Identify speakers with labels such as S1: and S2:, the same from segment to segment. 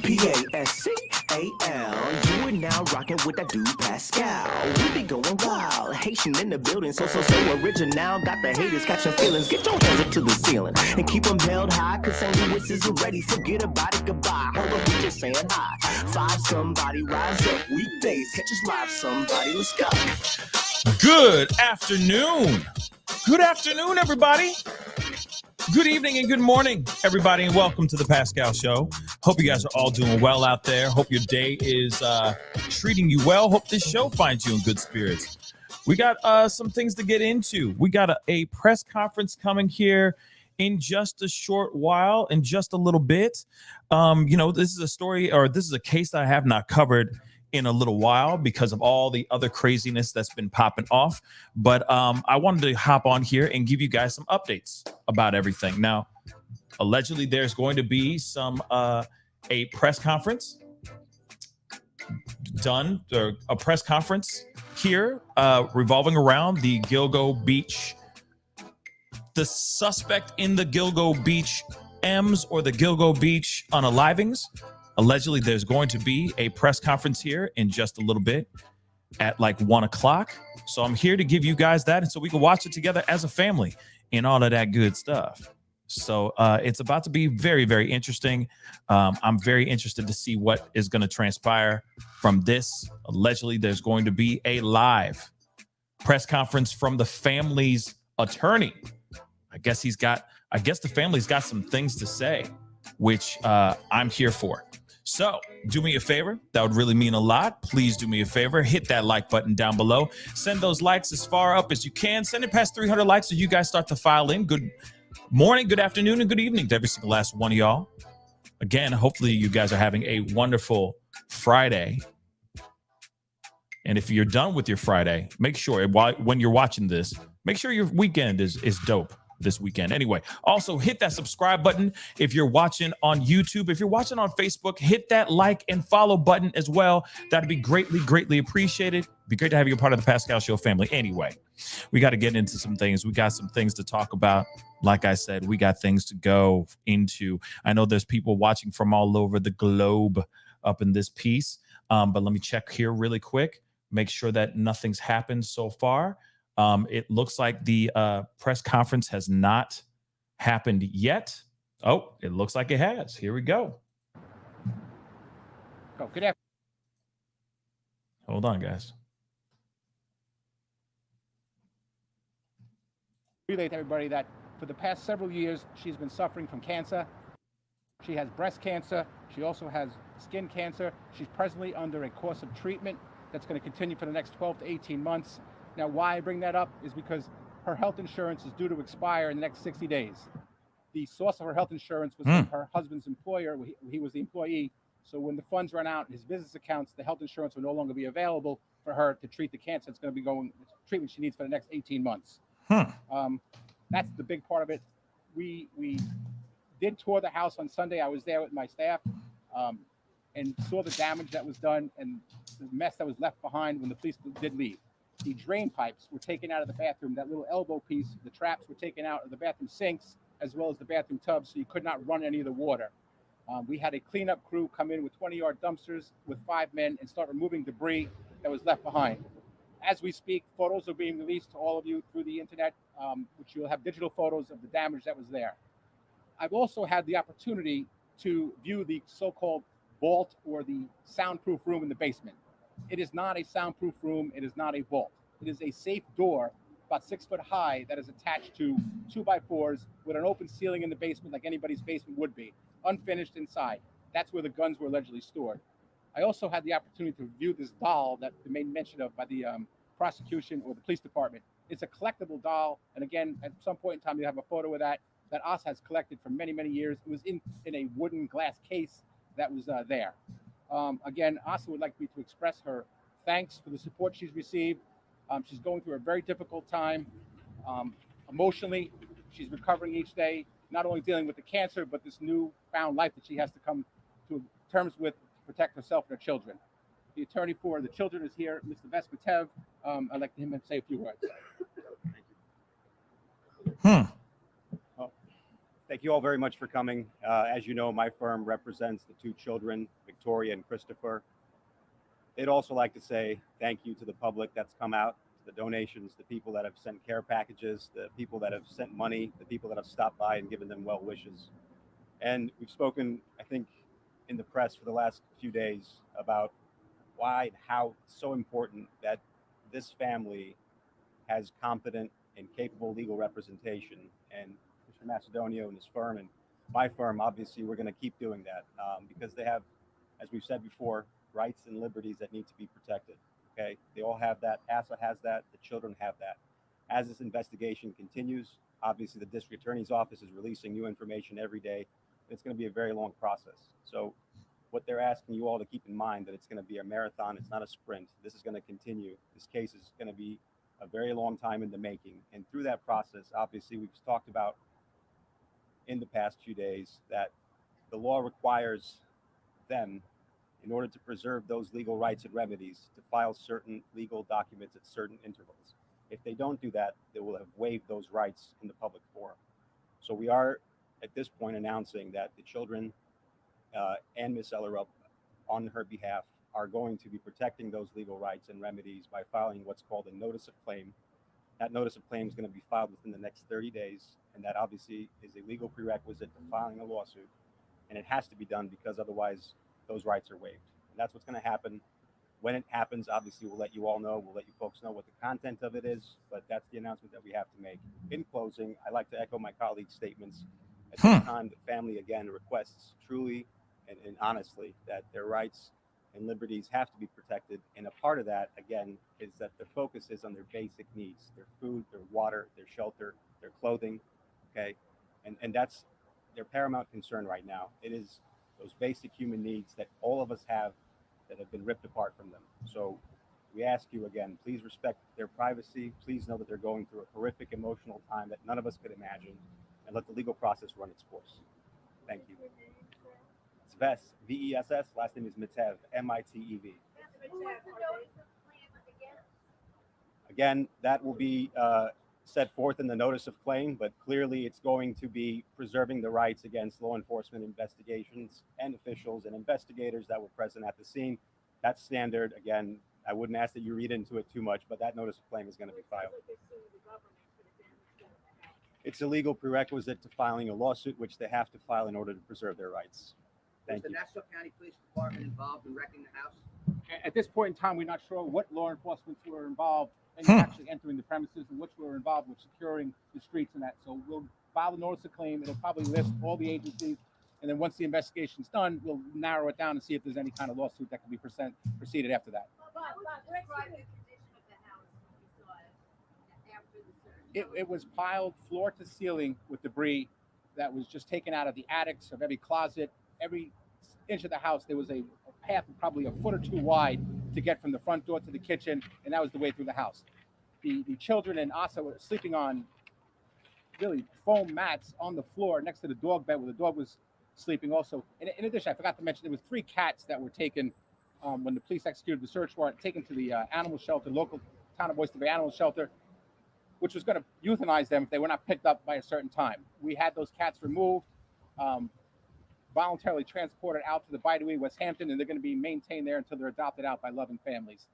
S1: Pascal. You are now rocking with that dude Pascal. We be going wild, Haitian in the building, so original. Got the haters catching feelings. Get your hands up to the ceiling and keep them held high, cause St. Louis isn't ready. Forget about it, goodbye. Hold on, we just saying hi. Five somebody, rise up. Weekdays, catch us live, somebody. Let's go.
S2: Good afternoon. Good afternoon, everybody. Good evening and good morning, everybody, and welcome to the Pascal Show. Hope you guys are all doing well out there. Hope your day is treating you well. Hope this show finds you in good spirits. We got some things to get into. We got a press conference coming here in just a short while, in just a little bit. This is a story, or this is a case that I have not covered in a little while because of all the other craziness that's been popping off. But I wanted to hop on here and give you guys some updates about everything. Now, allegedly, there's going to be some a press conference done, or a press conference here revolving around the Gilgo Beach, the suspect in the Gilgo Beach M's or the Gilgo Beach unalivings. Allegedly, there's going to be a press conference here in just a little bit at like 1 o'clock. So I'm here to give you guys that, and so we can watch it together as a family and all of that good stuff. So it's about to be very, very interesting. I'm very interested to see what is going to transpire from this. Allegedly, there's going to be a live press conference from the family's attorney. I guess the family's got some things to say, which I'm here for. So do me a favor. That would really mean a lot. Please do me a favor. Hit that like button down below. Send those likes as far up as you can. Send it past 300 likes so you guys start to file in. Good morning, good afternoon, and good evening to every single last one of y'all. Again, hopefully you guys are having a wonderful Friday. And if you're done with your Friday, make sure when you're watching this, make sure your weekend is dope this weekend. Anyway, also hit that subscribe button if you're watching on YouTube. If you're watching on Facebook, hit that like and follow button as well. That'd be greatly, greatly appreciated. It'd be great to have you a part of the Pascal Show family. Anyway, we got to get into some things. We got some things to talk about. Like I said, we got things to go into. I know there's people watching from all over the globe up in this piece, but let me check here really quick. Make sure that nothing's happened so far. It looks like the press conference has not happened yet. Oh, it looks like it has. Here we go.
S3: Oh, good afternoon.
S2: Hold on, guys.
S3: Relate to everybody that for the past several years, she's been suffering from cancer. She has breast cancer. She also has skin cancer. She's presently under a course of treatment that's going to continue for the next 12 to 18 months. Now, why I bring that up is because her health insurance is due to expire in the next 60 days. The source of her health insurance was from her husband's employer. He was the employee. So when the funds run out, his business accounts, the health insurance will no longer be available for her to treat the cancer. It's going to be going treatment she needs for the next 18 months. That's the big part of it. We did tour the house on Sunday. I was there with my staff and saw the damage that was done and the mess that was left behind when the police did leave. The drain pipes were taken out of the bathroom. That little elbow piece, the traps were taken out of the bathroom sinks, as well as the bathroom tubs, so you could not run any of the water. We had a cleanup crew come in with 20-yard dumpsters with 5 men and start removing debris that was left behind. As we speak, photos are being released to all of you through the internet, which you'll have digital photos of the damage that was there. I've also had the opportunity to view the so-called vault or the soundproof room in the basement. It is not a soundproof room. It is not a vault. It is a safe door about 6 foot high that is attached to 2x4s with an open ceiling in the basement like anybody's basement would be, unfinished inside. That's where the guns were allegedly stored. I also had the opportunity to view this doll that they made mention of by the prosecution or the police department. It's a collectible doll. And again, at some point in time, you have a photo of that Asa has collected for many, many years. It was in a wooden glass case that was there. Again, Asa would like me to express her thanks for the support she's received. She's going through a very difficult time. Emotionally, she's recovering each day, not only dealing with the cancer, but this newfound life that she has to come to terms with to protect herself and her children. The attorney for the children is here, Mr. Vespatev. I'd like him to say a few words.
S4: Thank you all very much for coming. As you know, my firm represents the two children, Victoria and Christopher. They'd also like to say thank you to the public that's come out, to the donations, the people that have sent care packages, the people that have sent money, the people that have stopped by and given them well wishes. And we've spoken, I think, in the press for the last few days about why and how it's so important that this family has competent and capable legal representation. And Mr. Macedonio and his firm and my firm, obviously, we're going to keep doing that because they have, as we've said before, rights and liberties that need to be protected. Okay, they all have that. ASA has that. The children have that. As this investigation continues, obviously, the district attorney's office is releasing new information every day. It's going to be a very long process. So what they're asking you all to keep in mind that it's going to be a marathon. It's not a sprint. This is going to continue. This case is going to be a very long time in the making. And through that process, obviously, we've talked about in the past few days that the law requires them, in order to preserve those legal rights and remedies, to file certain legal documents at certain intervals. If they don't do that, they will have waived those rights in the public forum. So we are, at this point, announcing that the children and Ms. Ellerup, on her behalf, are going to be protecting those legal rights and remedies by filing what's called a notice of claim. That notice of claim is going to be filed within the next 30 days, and that obviously is a legal prerequisite to filing a lawsuit, and it has to be done because otherwise those rights are waived. And that's what's going to happen. When it happens, obviously, we'll let you all know. We'll let you folks know what the content of it is, but that's the announcement that we have to make. In closing, I'd like to echo my colleagues' statements. At this time, the family, again, requests truly and honestly that their rights and liberties have to be protected. And a part of that, again, is that the focus is on their basic needs, their food, their water, their shelter, their clothing, okay? And that's their paramount concern right now. It is those basic human needs that all of us have that have been ripped apart from them. So we ask you again, please respect their privacy. Please know that they're going through a horrific emotional time that none of us could imagine, and let the legal process run its course. Thank you. It's Vess, V-E-S-S. Last name is Mitev, M-I-T-E-V. Again, that will be set forth in the notice of claim, but clearly it's going to be preserving the rights against law enforcement investigations and officials and investigators that were present at the scene. That's standard. Again, I wouldn't ask that you read into it too much, but that notice of claim is going to be filed. It's a legal prerequisite to filing a lawsuit, which they have to file in order to preserve their rights. Thank you.
S5: Was the Nassau County Police Department involved in wrecking the house?
S3: At this point in time, we're not sure what law enforcement were involved in actually entering the premises and which were involved with securing the streets and that. So we'll file a notice of claim. It'll probably list all the agencies. And then once the investigation's done, we'll narrow it down and see if there's any kind of lawsuit that can be proceeded after that. It was piled floor to ceiling with debris that was just taken out of the attics of every closet, every inch of the house. There was a path probably a foot or two wide to get from the front door to the kitchen, and that was the way through the house. The children and Asa were sleeping on really foam mats on the floor next to the dog bed where the dog was sleeping also. In addition, I forgot to mention there was 3 cats that were taken when the police executed the search warrant, taken to the animal shelter, local town of Oyster Bay animal shelter, which was going to euthanize them if they were not picked up by a certain time. We had those cats removed, voluntarily transported out to the Bideawee, West Hampton, and they're going to be maintained there until they're adopted out by loving families.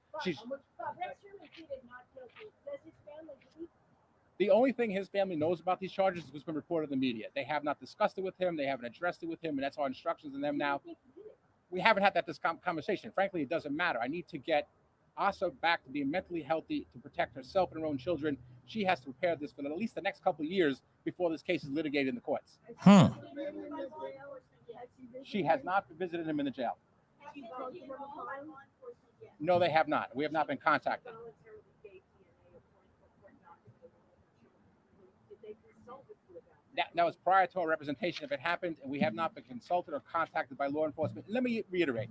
S3: The only thing his family knows about these charges is what's been reported in the media. They have not discussed it with him. They haven't addressed it with him, and that's our instructions on them now. We haven't had that conversation. Frankly, it doesn't matter. I need to get Asa back to being mentally healthy, to protect herself and her own children. She has to prepare this for at least the next couple of years before this case is litigated in the courts. She has not visited him in the jail. No, they have not. We have not been contacted. That was prior to our representation if it happened, and we have not been consulted or contacted by law enforcement. Let me reiterate.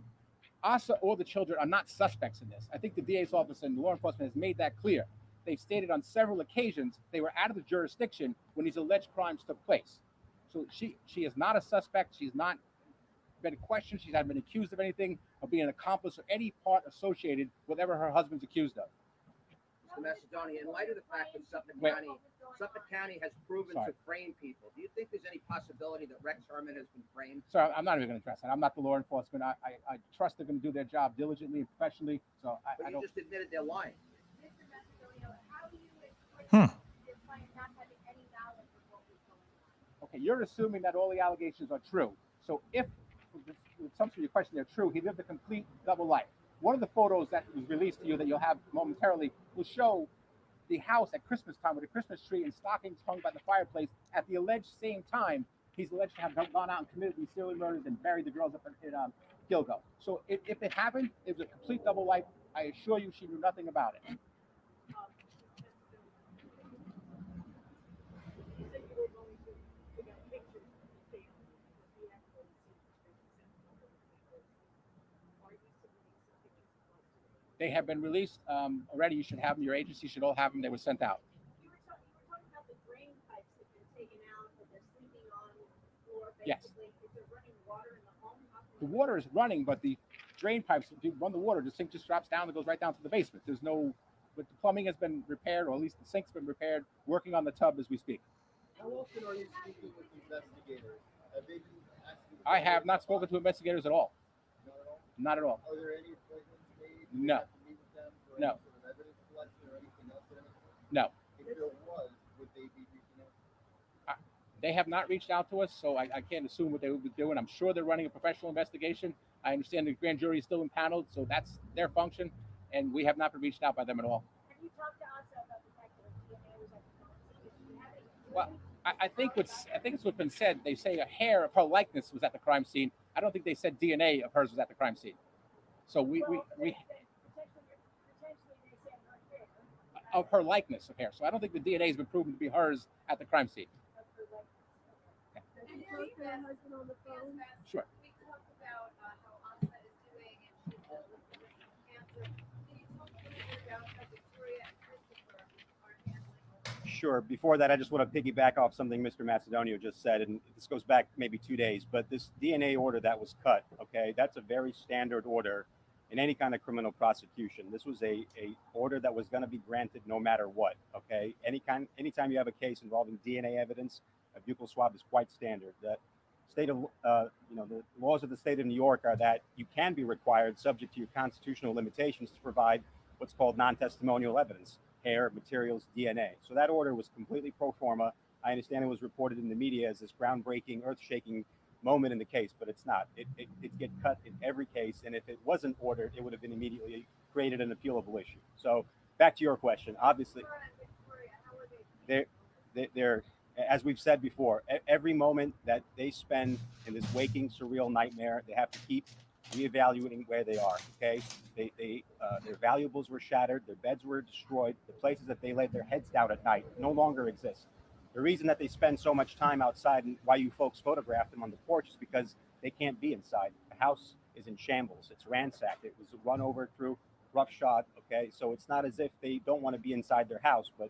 S3: Asa or the children are not suspects in this. I think the DA's office and law enforcement has made that clear. They've stated on several occasions they were out of the jurisdiction when these alleged crimes took place. So she is not a suspect. She's not been questioned. She's not been accused of anything, of being an accomplice or any part associated with whatever her husband's accused of.
S5: Mr. Macedonia, in light of the fact that Suffolk County has proven to frame people, do you think there's any possibility that Rex Heuermann has been framed?
S3: Sir, I'm not even going to address that. I'm not the law enforcement. I trust they're going to do their job diligently and professionally. So
S5: But
S3: I
S5: you
S3: don't.
S5: just admitted they're lying.
S6: Mr. Macedonia, how do you explain your client not having any knowledge of what was going on?
S3: Okay, you're assuming that all the allegations are true. So if the assumption of your question are true, he lived a complete double life. One of the photos that was released to you that you'll have momentarily will show the house at Christmas time with a Christmas tree and stockings hung by the fireplace at the alleged same time he's alleged to have gone out and committed these serial murders and buried the girls up in Gilgo. So if it happened, it was a complete double life. I assure you she knew nothing about it. They have been released already. You should have them. Your agency should all have them. They were sent out.
S6: You were talking about the drain pipes that have been taken out, that they're sleeping on the floor,
S3: Yes.
S6: basically. Is there running water in the home?
S3: The water is running, but the drain pipes, if you run the water, the sink just drops down and goes right down to the basement. There's no, but the plumbing has been repaired, or at least the sink's been repaired, working on the tub as we speak.
S7: How often are you speaking with investigators? Have they been asking?
S3: I have not spoken to investigators at all.
S7: Not at all?
S3: Not at all.
S7: Are there any appointments made?
S3: No.
S7: To meet with them for
S3: No.
S7: any sort of evidence collection or anything else of any sort?
S3: No.
S7: If there was, would they be reaching out?
S3: They have not reached out to us, so I can't assume what they would be doing. I'm sure they're running a professional investigation. I understand the grand jury is still impaneled, so that's their function, and we have not been reached out by them at all.
S6: Have you talked to us about the fact that the DNA was at the crime scene? Do you have any?
S3: Well, I think it's what's been said. They say a hair of her likeness was at the crime scene. I don't think they said DNA of hers was at the crime scene. So we
S6: Potentially they said her hair.
S3: of her likeness of hair. So I don't think the DNA has been proven to be hers at the crime scene.
S6: Of her likeness.
S8: Can you talk to her husband on the phone?
S3: Sure.
S8: We talked about how Asa is doing and she's with the risk of cancer. Can you talk a little bit about how Victoria and Christopher are handling all
S4: Sure. Before that, I just want to piggyback off something Mr. Macedonio just said, and this goes back maybe 2 days, but this DNA order that was cut, okay, that's a very standard order in any kind of criminal prosecution. This was a order that was going to be granted no matter what, okay? Anytime you have a case involving DNA evidence, a buccal swab is quite standard. The state of, the laws of the state of New York are that you can be required, subject to your constitutional limitations, to provide what's called non-testimonial evidence, hair, materials, DNA. So that order was completely pro forma. I understand it was reported in the media as this groundbreaking, earth-shaking moment in the case, but it's not. It gets cut in every case, and if it wasn't ordered, it would have been immediately created an appealable issue. So back to your question, obviously, they're as we've said before, every moment that they spend in this waking, surreal nightmare, they have to keep reevaluating where they are. Okay, their valuables were shattered, their beds were destroyed, the places that they laid their heads down at night no longer exist. The reason that they spend so much time outside and why you folks photograph them on the porch is because they can't be inside. The house is in shambles. It's ransacked. It was run over through roughshod. Okay, so it's not as if they don't want to be inside their house, but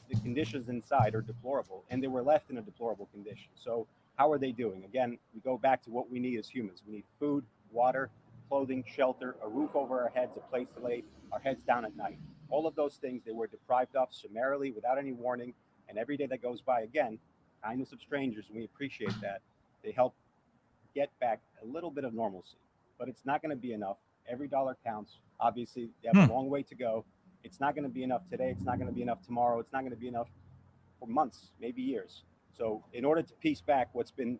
S4: the conditions inside are deplorable, and they were left in a deplorable condition. So how are they doing? Again, we go back to what we need as humans. We need food, water, clothing, shelter, a roof over our heads, a place to lay our heads down at night. All of those things they were deprived of summarily without any warning. And every day that goes by, again, kindness of strangers, and we appreciate that, they help get back a little bit of normalcy. But it's not going to be enough. Every dollar counts. Obviously, they have a long way to go. It's not going to be enough today. It's not going to be enough tomorrow. It's not going to be enough for months, maybe years. So in order to piece back what's been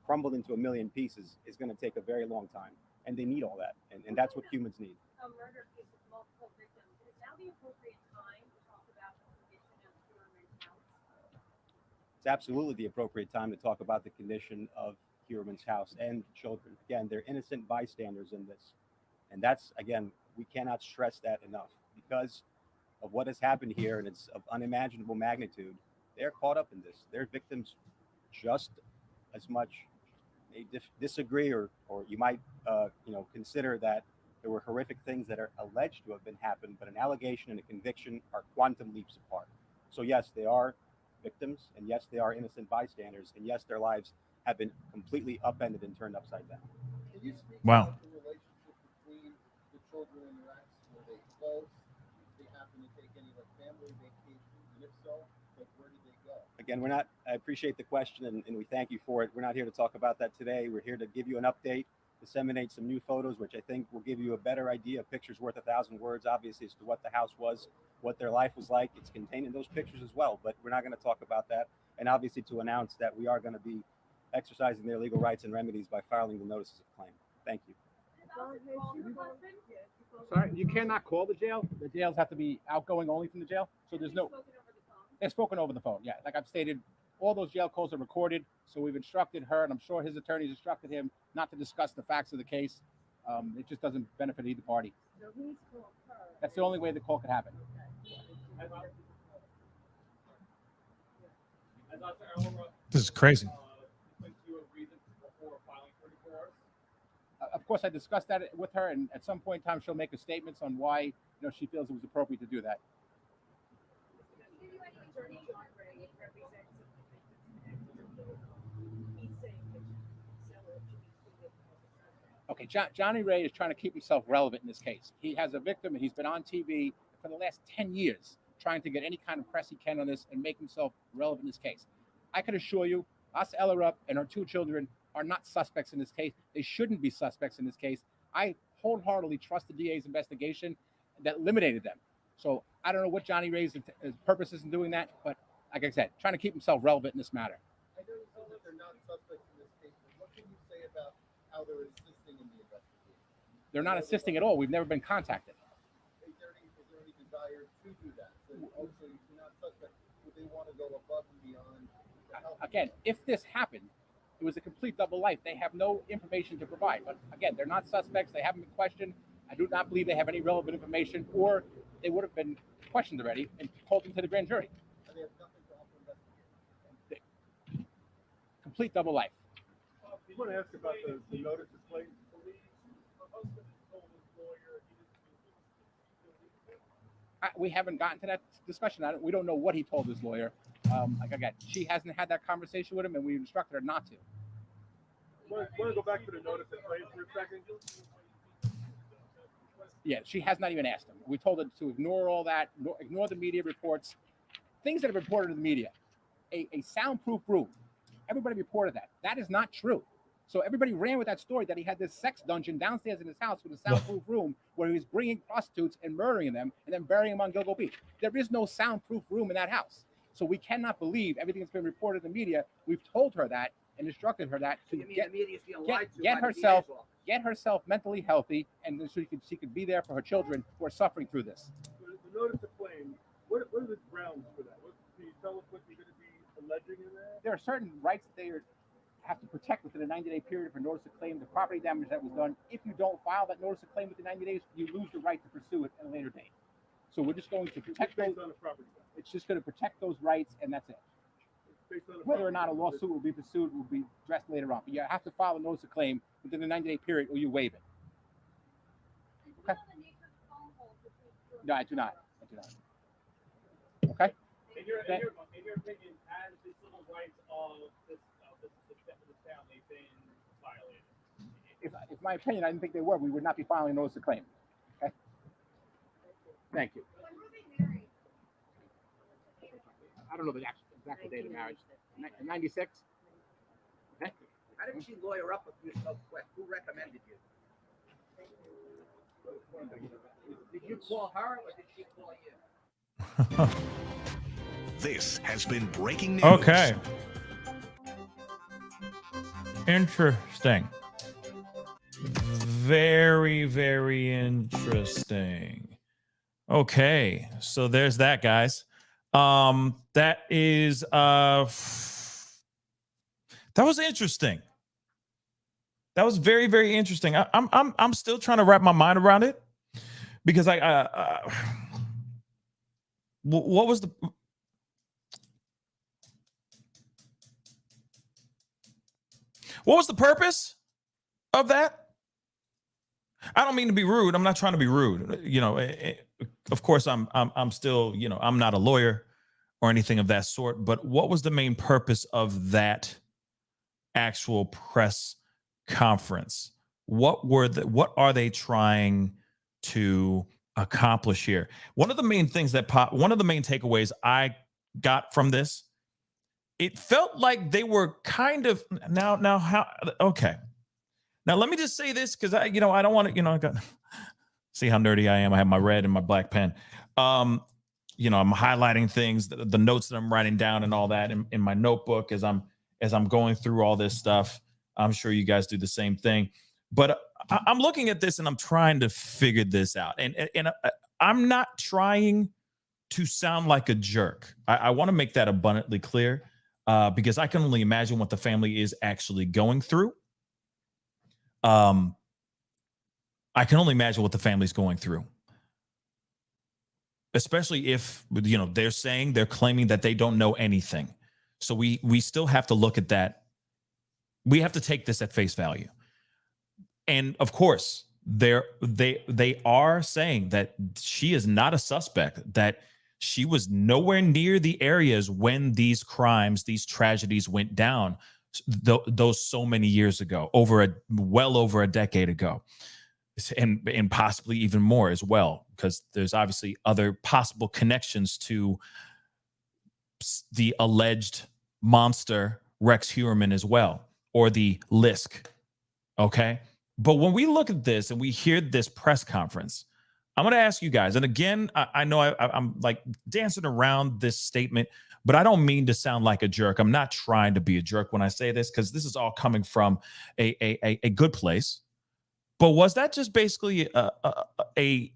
S4: crumbled into a million pieces is going to take a very long time. And they need all that. And that's what humans need.
S6: A murder case with multiple victims. Is now the appropriate time to talk about the condition of Heuermann's house?
S4: It's absolutely the appropriate time to talk about the condition of Heuermann's house and children. Again, they're innocent bystanders in this. And that's, again, we cannot stress that enough. Because of what has happened here, and it's of unimaginable magnitude, they're caught up in this. They're victims just as much. They disagree, or you might consider that there were horrific things that are alleged to have been happened, but an allegation and a conviction are quantum leaps apart. So yes, they are victims, and yes, they are innocent bystanders, and yes, their lives have been completely upended and turned upside down.
S7: Can you speak
S2: Wow.
S7: about the relationship between the children and Rex? Were they close? They happen to take family vacations? And if so, like, where did they go?
S4: Again, I appreciate the question and we thank you for it. We're not here to talk about that today. We're here to give you an update, disseminate some new photos, which I think will give you a better idea. A picture's worth 1,000 words, obviously, as to what the house was, what their life was like. It's contained in those pictures as well, but we're not going to talk about that. And obviously to announce that we are going to be exercising their legal rights and remedies by filing the notices of claim. Thank you.
S3: Sorry, you cannot call the jail. The jails have to be outgoing only from the jail. So there's no. They're spoken over the phone. Yeah, like I've stated, all those jail calls are recorded. So we've instructed her, and I'm sure his attorneys instructed him not to discuss the facts of the case. It just doesn't benefit either party.
S8: So he's called her.
S3: That's the only way the call could happen.
S2: This is crazy.
S3: Of course, I discussed that with her, and at some point in time, she'll make a statement on why she feels it was appropriate to do that. Okay, Johnny Ray is trying to keep himself relevant in this case. He has a victim, and he's been on TV for the last 10 years trying to get any kind of press he can on this and make himself relevant in this case. I can assure you, Ella and her 2 children are not suspects in this case. They shouldn't be suspects in this case. I wholeheartedly trust the DA's investigation that eliminated them. So I don't know what Johnny Ray's purpose is in doing that, but like I said, trying to keep himself relevant in this matter.
S7: I know you said that they're not suspects in this case, but what can you say about how they're assisting in the investigation?
S3: They're not assisting at all. We've never been contacted.
S7: Is there any desire to do that? So also, if you're not suspect, would they want to go above and beyond to help?
S3: Again, if this happened, it was a complete double life. They have no information to provide. But again, they're not suspects. They haven't been questioned. I do not believe they have any relevant information, or they would have been questioned already and called into the grand jury.
S7: And they have nothing to offer investigators.
S3: Complete double life.
S7: I want to ask about the notice of claim.
S3: We haven't gotten to that discussion. We don't know what he told his lawyer. Like again, she hasn't had that conversation with him, and we instructed her not to.
S7: Want to go back to the notice of claim for a second?
S3: Yeah, she has not even asked him. We told her to ignore all that, ignore the media reports, things that are reported in the media. A soundproof room. Everybody reported that. That is not true. So everybody ran with that story that he had this sex dungeon downstairs in his house with a soundproof room where he was bringing prostitutes and murdering them and then burying them on Gilgo Beach. There is no soundproof room in that house. So we cannot believe everything that's been reported in the media. We've told her that and instructed her that to get herself mentally healthy, and then so she could be there for her children who are suffering through this.
S7: The notice of claim, what are the grounds for that? Can you tell us what you're going to be alleging in there?
S3: There are certain rights that they have to protect within a 90-day period for notice of claim, the property damage that was done. If you don't file that notice of claim within 90 days, you lose the right to pursue it at a later date. So we're just going to protect those.
S7: On the property.
S3: It's just going to protect those rights, and that's it. Whether or not a lawsuit will be pursued will be addressed later on. But you have to file a notice of claim within the 90-day period, or you waive it. Okay? No, I do not. Okay?
S9: In your opinion, has the civil rights of this family been violated?
S3: If my opinion, I didn't think they were, we would not be filing a notice of claim. Okay? Thank you. I don't know the exact date of marriage. 96? Okay.
S5: How did she lawyer up with you so quick? Who recommended you? Did you call her or did she call you?
S1: This has been breaking news.
S2: Okay. Interesting. Very, very interesting. Okay, so there's that, guys. That is that was interesting. That was very, very interesting. I'm still trying to wrap my mind around it because what was the purpose of that? I don't mean to be rude. I'm not trying to be rude. You know, of course, I'm still, you know, I'm not a lawyer or anything of that sort. But what was the main purpose of that actual press conference? What are they trying to accomplish here? One of the main things one of the main takeaways I got from this, it felt like they were kind of okay. Now let me just say this because I don't want to, I got see how nerdy I am. I have my red and my black pen. I'm highlighting things, the notes that I'm writing down and all that in my notebook as I'm going through all this stuff. I'm sure you guys do the same thing. But I'm looking at this and I'm trying to figure this out. And I'm not trying to sound like a jerk. I want to make that abundantly clear because I can only imagine what the family is actually going through. I can only imagine what the family's going through, especially if they're claiming that they don't know anything. So we still have to look at that. We have to take this at face value. And of course, they are saying that she is not a suspect, that she was nowhere near the areas when these crimes, these tragedies went down, those so many years ago, well over a decade ago, and possibly even more as well, because there's obviously other possible connections to the alleged monster Rex Heuermann as well, or the Lisk. Okay. But when we look at this and we hear this press conference, I'm going to ask you guys, and again, I know I'm like dancing around this statement, but I don't mean to sound like a jerk. I'm not trying to be a jerk when I say this, because this is all coming from a good place. But was that just basically a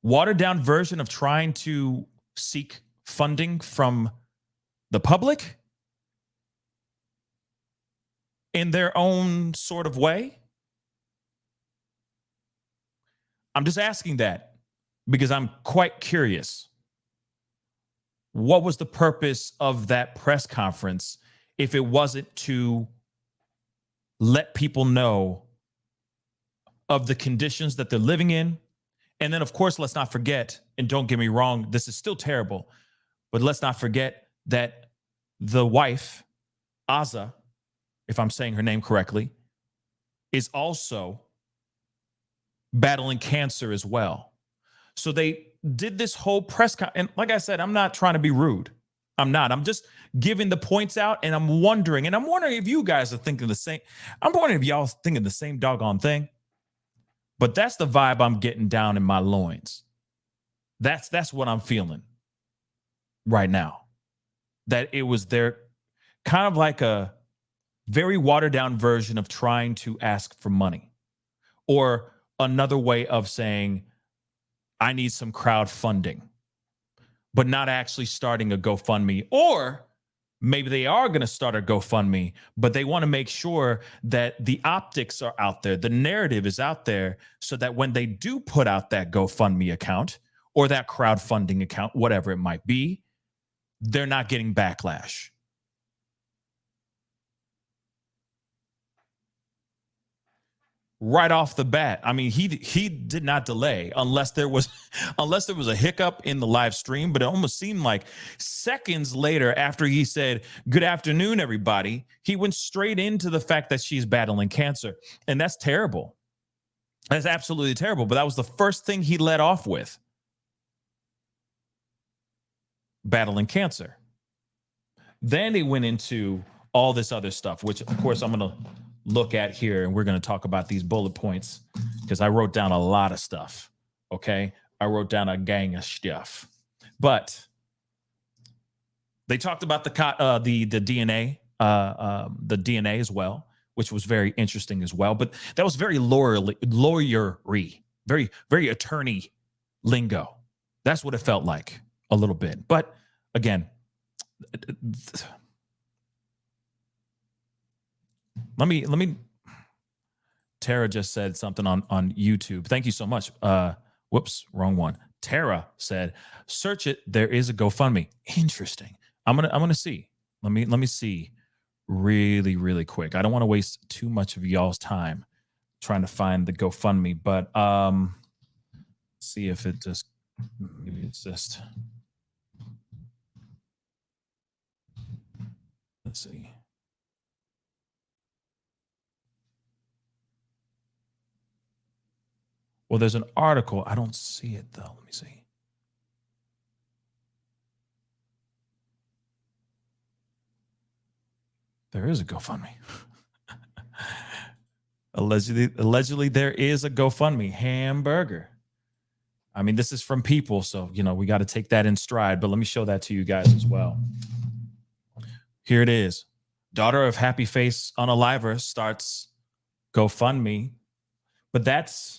S2: watered down version of trying to seek funding from the public in their own sort of way? I'm just asking that because I'm quite curious. What was the purpose of that press conference if it wasn't to let people know of the conditions that they're living in? And then, of course, let's not forget, and don't get me wrong, this is still terrible, but let's not forget that the wife, Aza, if I'm saying her name correctly, is also battling cancer as well. So they did this whole press and like I said, I'm not trying to be rude. I'm not. I'm just giving the points out, and I'm wondering if you guys are thinking the same. I'm wondering if y'all thinking the same doggone thing. But that's the vibe I'm getting down in my loins. That's what I'm feeling right now. That it was their kind of like a very watered down version of trying to ask for money, or another way of saying, I need some crowdfunding, but not actually starting a GoFundMe. Or maybe they are going to start a GoFundMe, but they want to make sure that the optics are out there, the narrative is out there, so that when they do put out that GoFundMe account or that crowdfunding account, whatever it might be, they're not getting backlash. Right off the bat. I mean, he did not delay unless there was a hiccup in the live stream, but it almost seemed like seconds later, after he said, "Good afternoon, everybody," he went straight into the fact that she's battling cancer. And that's terrible. That's absolutely terrible. But that was the first thing he led off with. Battling cancer. Then he went into all this other stuff, which of course I'm going to look at here, and we're going to talk about these bullet points because I wrote down a lot of stuff. Okay. I wrote down a gang of stuff, but they talked about the DNA, the DNA as well, which was very interesting as well. But that was very lawyery, very, very attorney lingo. That's what it felt like a little bit. But again, let me Tara just said something on YouTube. Thank you so much. Whoops, wrong one. Tara said, search it. There is a GoFundMe. Interesting. I'm gonna see. Let me see really, really quick. I don't want to waste too much of y'all's time trying to find the GoFundMe, but see if it just, maybe it's just, let's see. Well, there's an article. I don't see it though. Let me see. There is a GoFundMe. Allegedly, there is a GoFundMe hamburger. I mean, this is from people, so we got to take that in stride. But let me show that to you guys as well. Here it is. Daughter of Happy Face Unaliver starts GoFundMe, but that's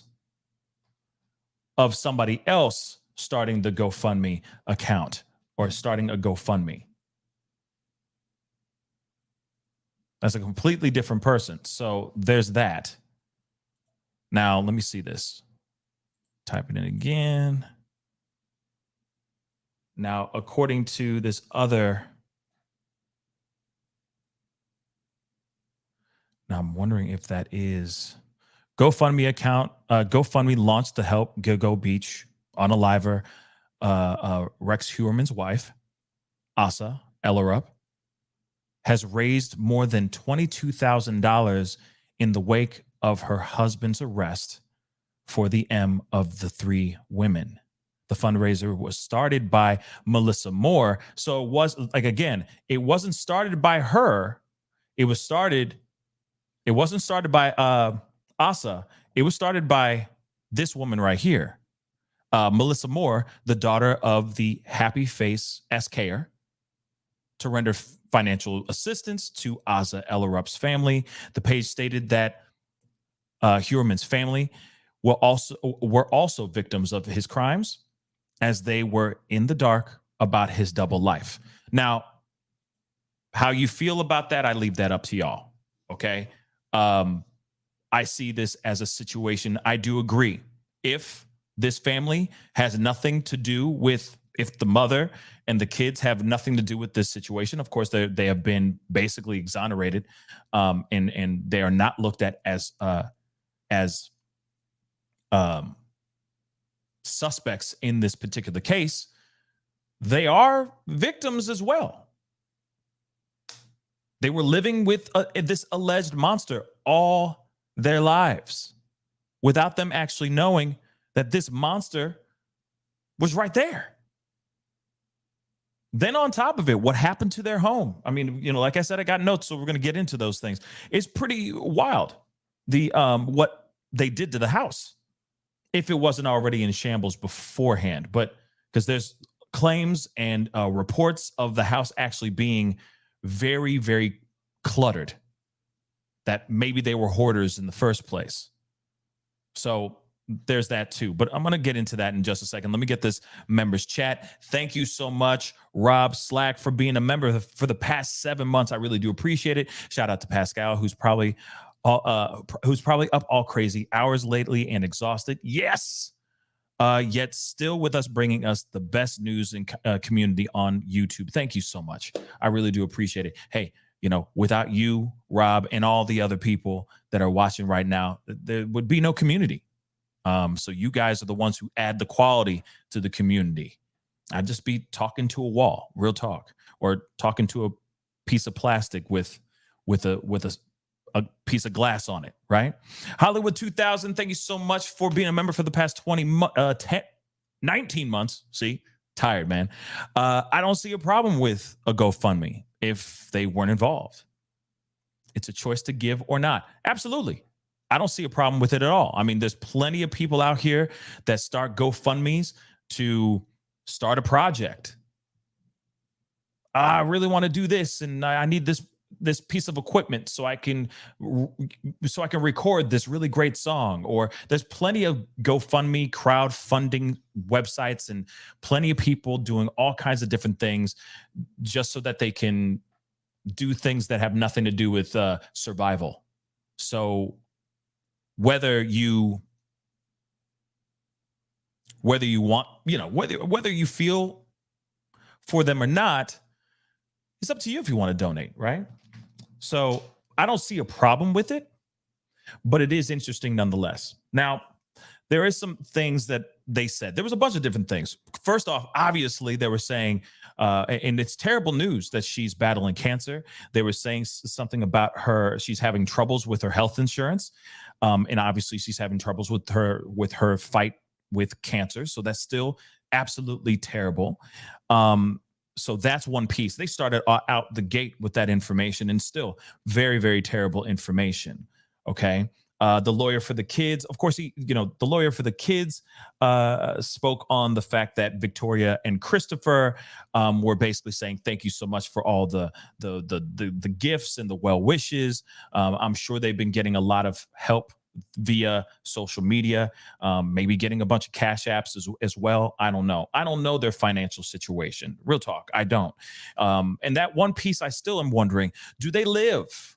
S2: of somebody else starting the GoFundMe account or starting a GoFundMe. That's a completely different person. So there's that. Now, let me see this. Type it in again. Now, according to this other, now I'm wondering if that is GoFundMe account. GoFundMe launched to help Gilgo Beach Unaliver Rex Heuermann's wife, Asa Ellerup, has raised more than $22,000 in the wake of her husband's arrest for the M of the three women. The fundraiser was started by Melissa Moore. So it was like, again, it wasn't started by her. It wasn't started by Asa. It was started by this woman right here, Melissa Moore, the daughter of the Happy Face SKer, to render financial assistance to Asa Ellerup's family. The page stated that Heuermann's family were also victims of his crimes, as they were in the dark about his double life. Now, how you feel about that, I leave that up to y'all. Okay. I see this as a situation. I do agree. If this family has nothing to do with, if the mother and the kids have nothing to do with this situation, of course, they have been basically exonerated, and they are not looked at as suspects in this particular case. They are victims as well. They were living with this alleged monster all their lives without them actually knowing that this monster was right there. Then on top of it, what happened to their home? I mean, like I said, I got notes, so we're going to get into those things. It's pretty wild, what they did to the house, if it wasn't already in shambles beforehand. But because there's claims and reports of the house actually being very, very cluttered, that maybe they were hoarders in the first place. So there's that too. But I'm going to get into that in just a second. Let me get this members chat. Thank you so much, Rob Slack, for being a member for the past 7 months. I really do appreciate it. Shout out to Pascal, who's probably up all crazy hours lately and exhausted. Yes. Yet still with us, bringing us the best news and community on YouTube. Thank you so much. I really do appreciate it. Hey, without you, Rob, and all the other people that are watching right now, there would be no community. So you guys are the ones who add the quality to the community. I'd just be talking to a wall, real talk, or talking to a piece of plastic with a piece of glass on it, right? Hollywood 2000, thank you so much for being a member for the past 19 months. See, tired, man. I don't see a problem with a GoFundMe if they weren't involved. It's a choice to give or not. Absolutely. I don't see a problem with it at all. I mean, there's plenty of people out here that start GoFundMes to start a project. I really want to do this, and I need this piece of equipment so I can record this really great song. Or there's plenty of GoFundMe crowdfunding websites and plenty of people doing all kinds of different things just so that they can do things that have nothing to do with survival. So whether you want, whether you feel for them or not, it's up to you if you want to donate, right? So I don't see a problem with it, but it is interesting nonetheless. Now, there is some things that they said. There was a bunch of different things. First off, obviously, they were saying, and it's terrible news that she's battling cancer. They were saying something about she's having troubles with her health insurance. And obviously, she's having troubles with her fight with cancer. So that's still absolutely terrible. So that's one piece. They started out the gate with that information, and still very, very terrible information. Okay. The lawyer for the kids, of course, the lawyer for the kids spoke on the fact that Victoria and Christopher were basically saying, thank you so much for all the gifts and the well wishes. I'm sure they've been getting a lot of help via social media, maybe getting a bunch of cash apps as well. I don't know. I don't know their financial situation. Real talk. I don't. And that one piece, I still am wondering, do they live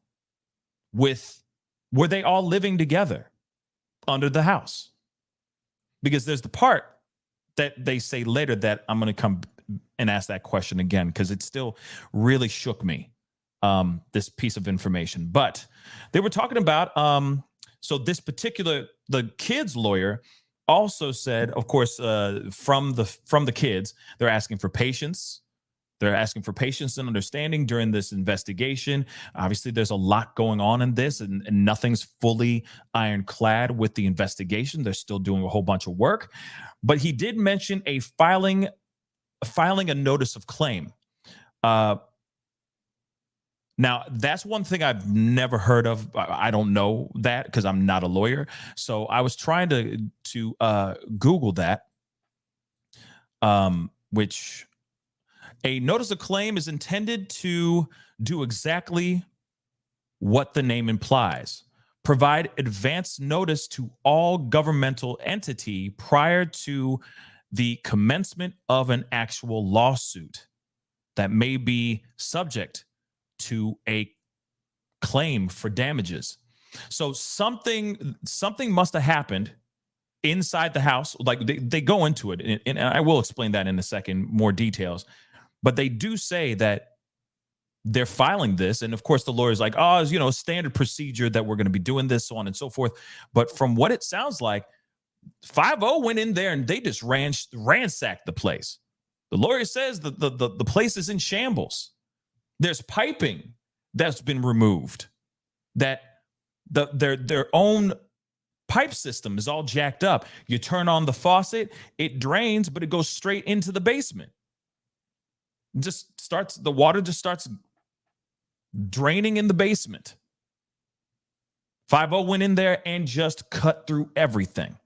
S2: were they all living together under the house? Because there's the part that they say later that I'm going to come and ask that question again, because it still really shook me, this piece of information. But they were talking about, so the kid's lawyer also said, of course, from the kids, they're asking for patience. They're asking for patience and understanding during this investigation. Obviously, there's a lot going on in this, and nothing's fully ironclad with the investigation. They're still doing a whole bunch of work. But he did mention filing a notice of claim. Now, that's one thing I've never heard of. I don't know that because I'm not a lawyer. So I was trying to Google that, which... A notice of claim is intended to do exactly what the name implies. Provide advance notice to all governmental entity prior to the commencement of an actual lawsuit that may be subject to a claim for damages. So something must have happened inside the house. Like they go into it, and I will explain that in a second, more details. But they do say that they're filing this. And of course, the lawyer's like, oh, it's, standard procedure that we're going to be doing this, so on and so forth. But from what it sounds like, 5-0 went in there and they just ransacked the place. The lawyer says the place is in shambles. There's piping that's been removed, that their own pipe system is all jacked up. You turn on the faucet, it drains, but it goes straight into the basement. The water just starts draining in the basement. 5-0 went in there and just cut through everything.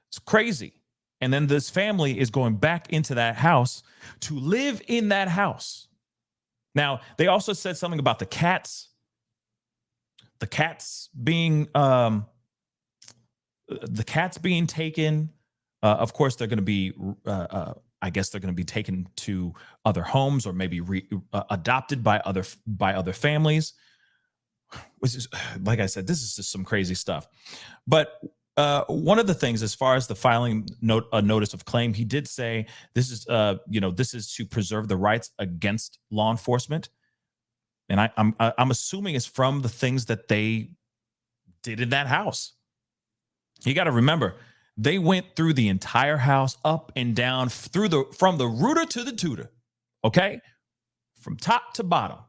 S2: It's crazy. And then this family is going back into that house to live in that house. Now, they also said something about the cats. The cats being taken. Of course, they're going to be I guess they're going to be taken to other homes, or maybe adopted by other families. Which is, like I said, this is just some crazy stuff. But one of the things, as far as the filing a notice of claim, he did say this is this is to preserve the rights against law enforcement, and I'm assuming it's from the things that they did in that house. You got to remember, they went through the entire house, up and down, from the rooter to the tutor, okay? From top to bottom.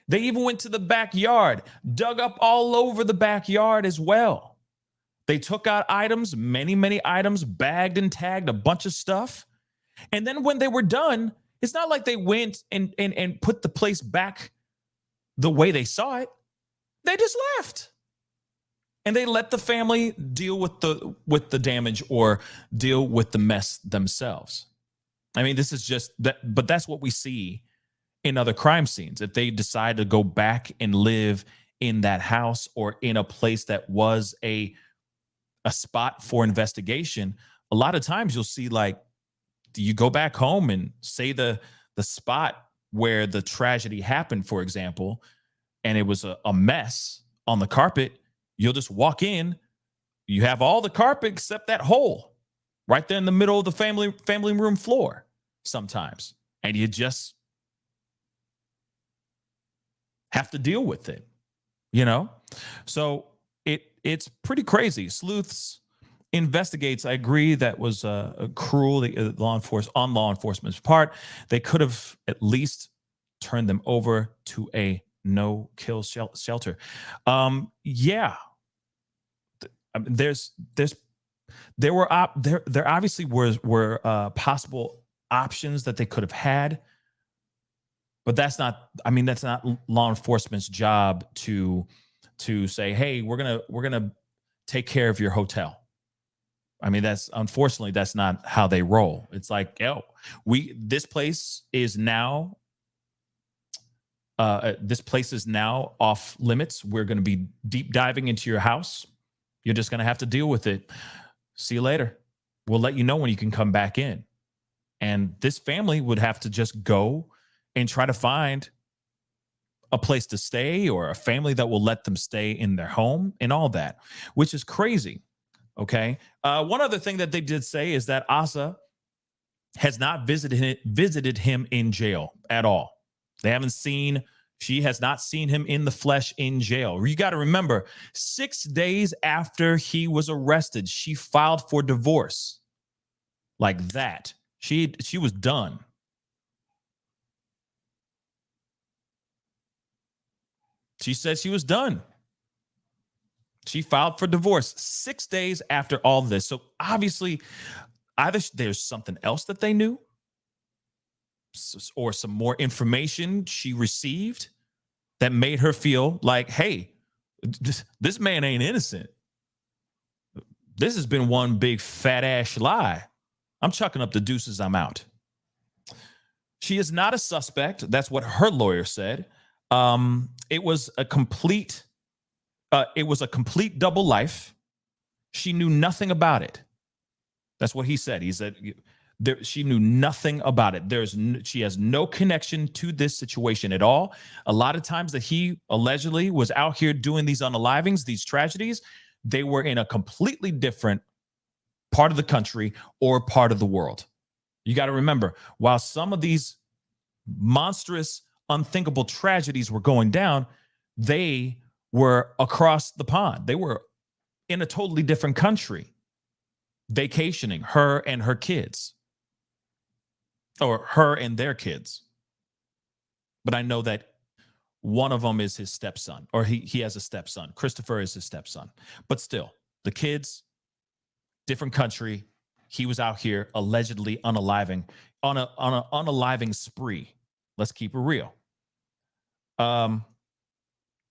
S2: They even went to the backyard, dug up all over the backyard as well. They took out items, many, many items, bagged and tagged a bunch of stuff. And then when they were done, it's not like they went and put the place back the way they saw it. They just left. And they let the family deal with the damage, or deal with the mess themselves. I mean, this is just that, but that's what we see in other crime scenes. If they decide to go back and live in that house, or in a place that was a spot for investigation, a lot of times you'll see, like, you go back home and say the spot where the tragedy happened, for example, and it was a mess on the carpet. You'll just walk in, you have all the carpet except that hole right there in the middle of the family room floor sometimes. And you just have to deal with it, So it's pretty crazy. Sleuths investigates. I agree that was cruel. The law enforcement's part. They could have at least turned them over to a no-kill shelter. Yeah, I mean, there obviously were possible options that they could have had, but that's not. I mean, that's not law enforcement's job to say, hey, we're gonna take care of your hotel. I mean, that's not how they roll. It's like, this place is now off limits. We're going to be deep diving into your house. You're just going to have to deal with it. See you later. We'll let you know when you can come back in. And this family would have to just go and try to find a place to stay or a family that will let them stay in their home and all that, which is crazy. Okay. One other thing that they did say is that Asa has not visited him in jail at all. She has not seen him in the flesh in jail. You got to remember, 6 days after he was arrested, she filed for divorce. Like that. She was done. She said she was done. She filed for divorce 6 days after all this. So obviously, either there's something else that they knew or some more information she received that made her feel like, hey, this man ain't innocent. This has been one big fat ass lie. I'm chucking up the deuces. I'm out. She is not a suspect. That's what her lawyer said. It was a complete double life. She knew nothing about it. That's what he said. He said she knew nothing about it. She has no connection to this situation at all. A lot of times that he allegedly was out here doing these unalivings, these tragedies, they were in a completely different part of the country or part of the world. You got to remember, while some of these monstrous, unthinkable tragedies were going down, they were across the pond. They were in a totally different country, vacationing, her and her kids, or her and their kids. But I know that one of them is his stepson, or he has a stepson. Christopher is his stepson. But still, the kids, different country. He was out here allegedly unaliving on an unaliving spree. Let's keep it real. Now,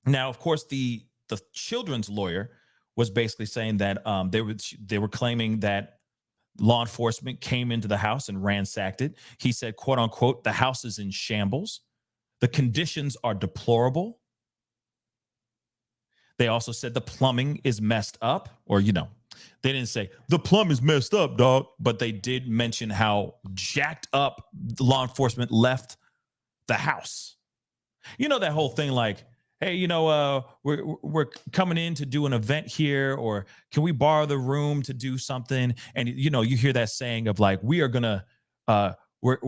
S2: of course, the children's lawyer was basically saying that they were claiming that law enforcement came into the house and ransacked it. He said, quote unquote, the house is in shambles. The conditions are deplorable. They also said the plumbing is messed up, or, they didn't say the plumbing is messed up, dog, but they did mention how jacked up the law enforcement left the house. That whole thing like, hey, we're coming in to do an event here, or can we borrow the room to do something? And, you hear that saying of like, we're going to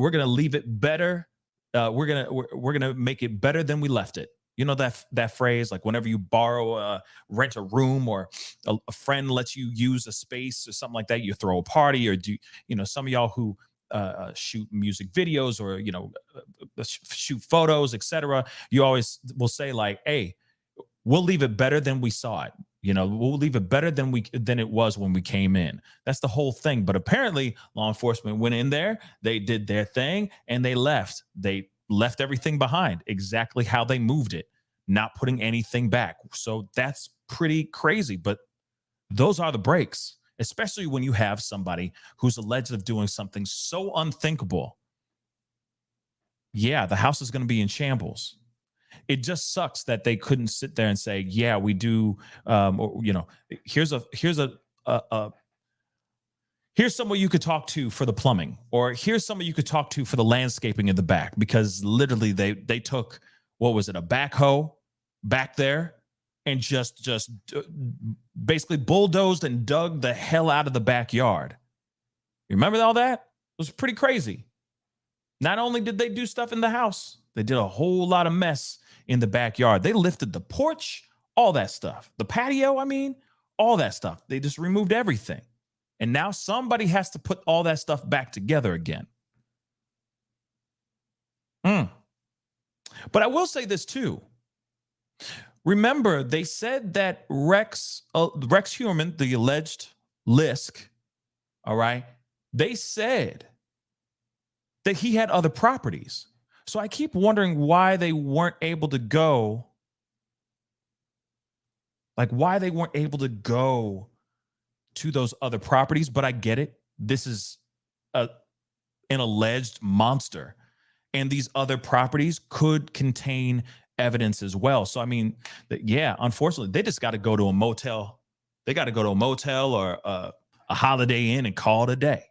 S2: leave it better. We're going to make it better than we left it. That phrase, like whenever you rent a room or a friend lets you use a space or something like that, you throw a party, or some of y'all who shoot music videos or, shoot photos, etc. You always will say like, hey, we'll leave it better than we saw it. We'll leave it better than it was when we came in. That's the whole thing. But apparently law enforcement went in there, they did their thing, and they left. They left everything behind exactly how they moved it, not putting anything back. So that's pretty crazy. But those are the breaks, especially when you have somebody who's alleged of doing something so unthinkable. Yeah, the house is going to be in shambles. It just sucks that they couldn't sit there and say, yeah, we do. Here's someone you could talk to for the plumbing, or here's someone you could talk to for the landscaping in the back, because literally they took, what was it, a backhoe back there and just basically bulldozed and dug the hell out of the backyard. You remember all that? It was pretty crazy. Not only did they do stuff in the house, they did a whole lot of mess in the backyard. They lifted the porch, all that stuff. The patio, all that stuff. They just removed everything. And now somebody has to put all that stuff back together again. But I will say this too. Remember, they said that Rex Heuermann, the alleged Lisk, all right, they said that he had other properties. So I keep wondering why they weren't able to go. Like why they weren't able to go to those other properties. But I get it. This is an alleged monster. And these other properties could contain evidence as well. So, I mean, yeah, unfortunately, they just got to go to a motel. They got to go to a motel or a Holiday Inn and call it a day.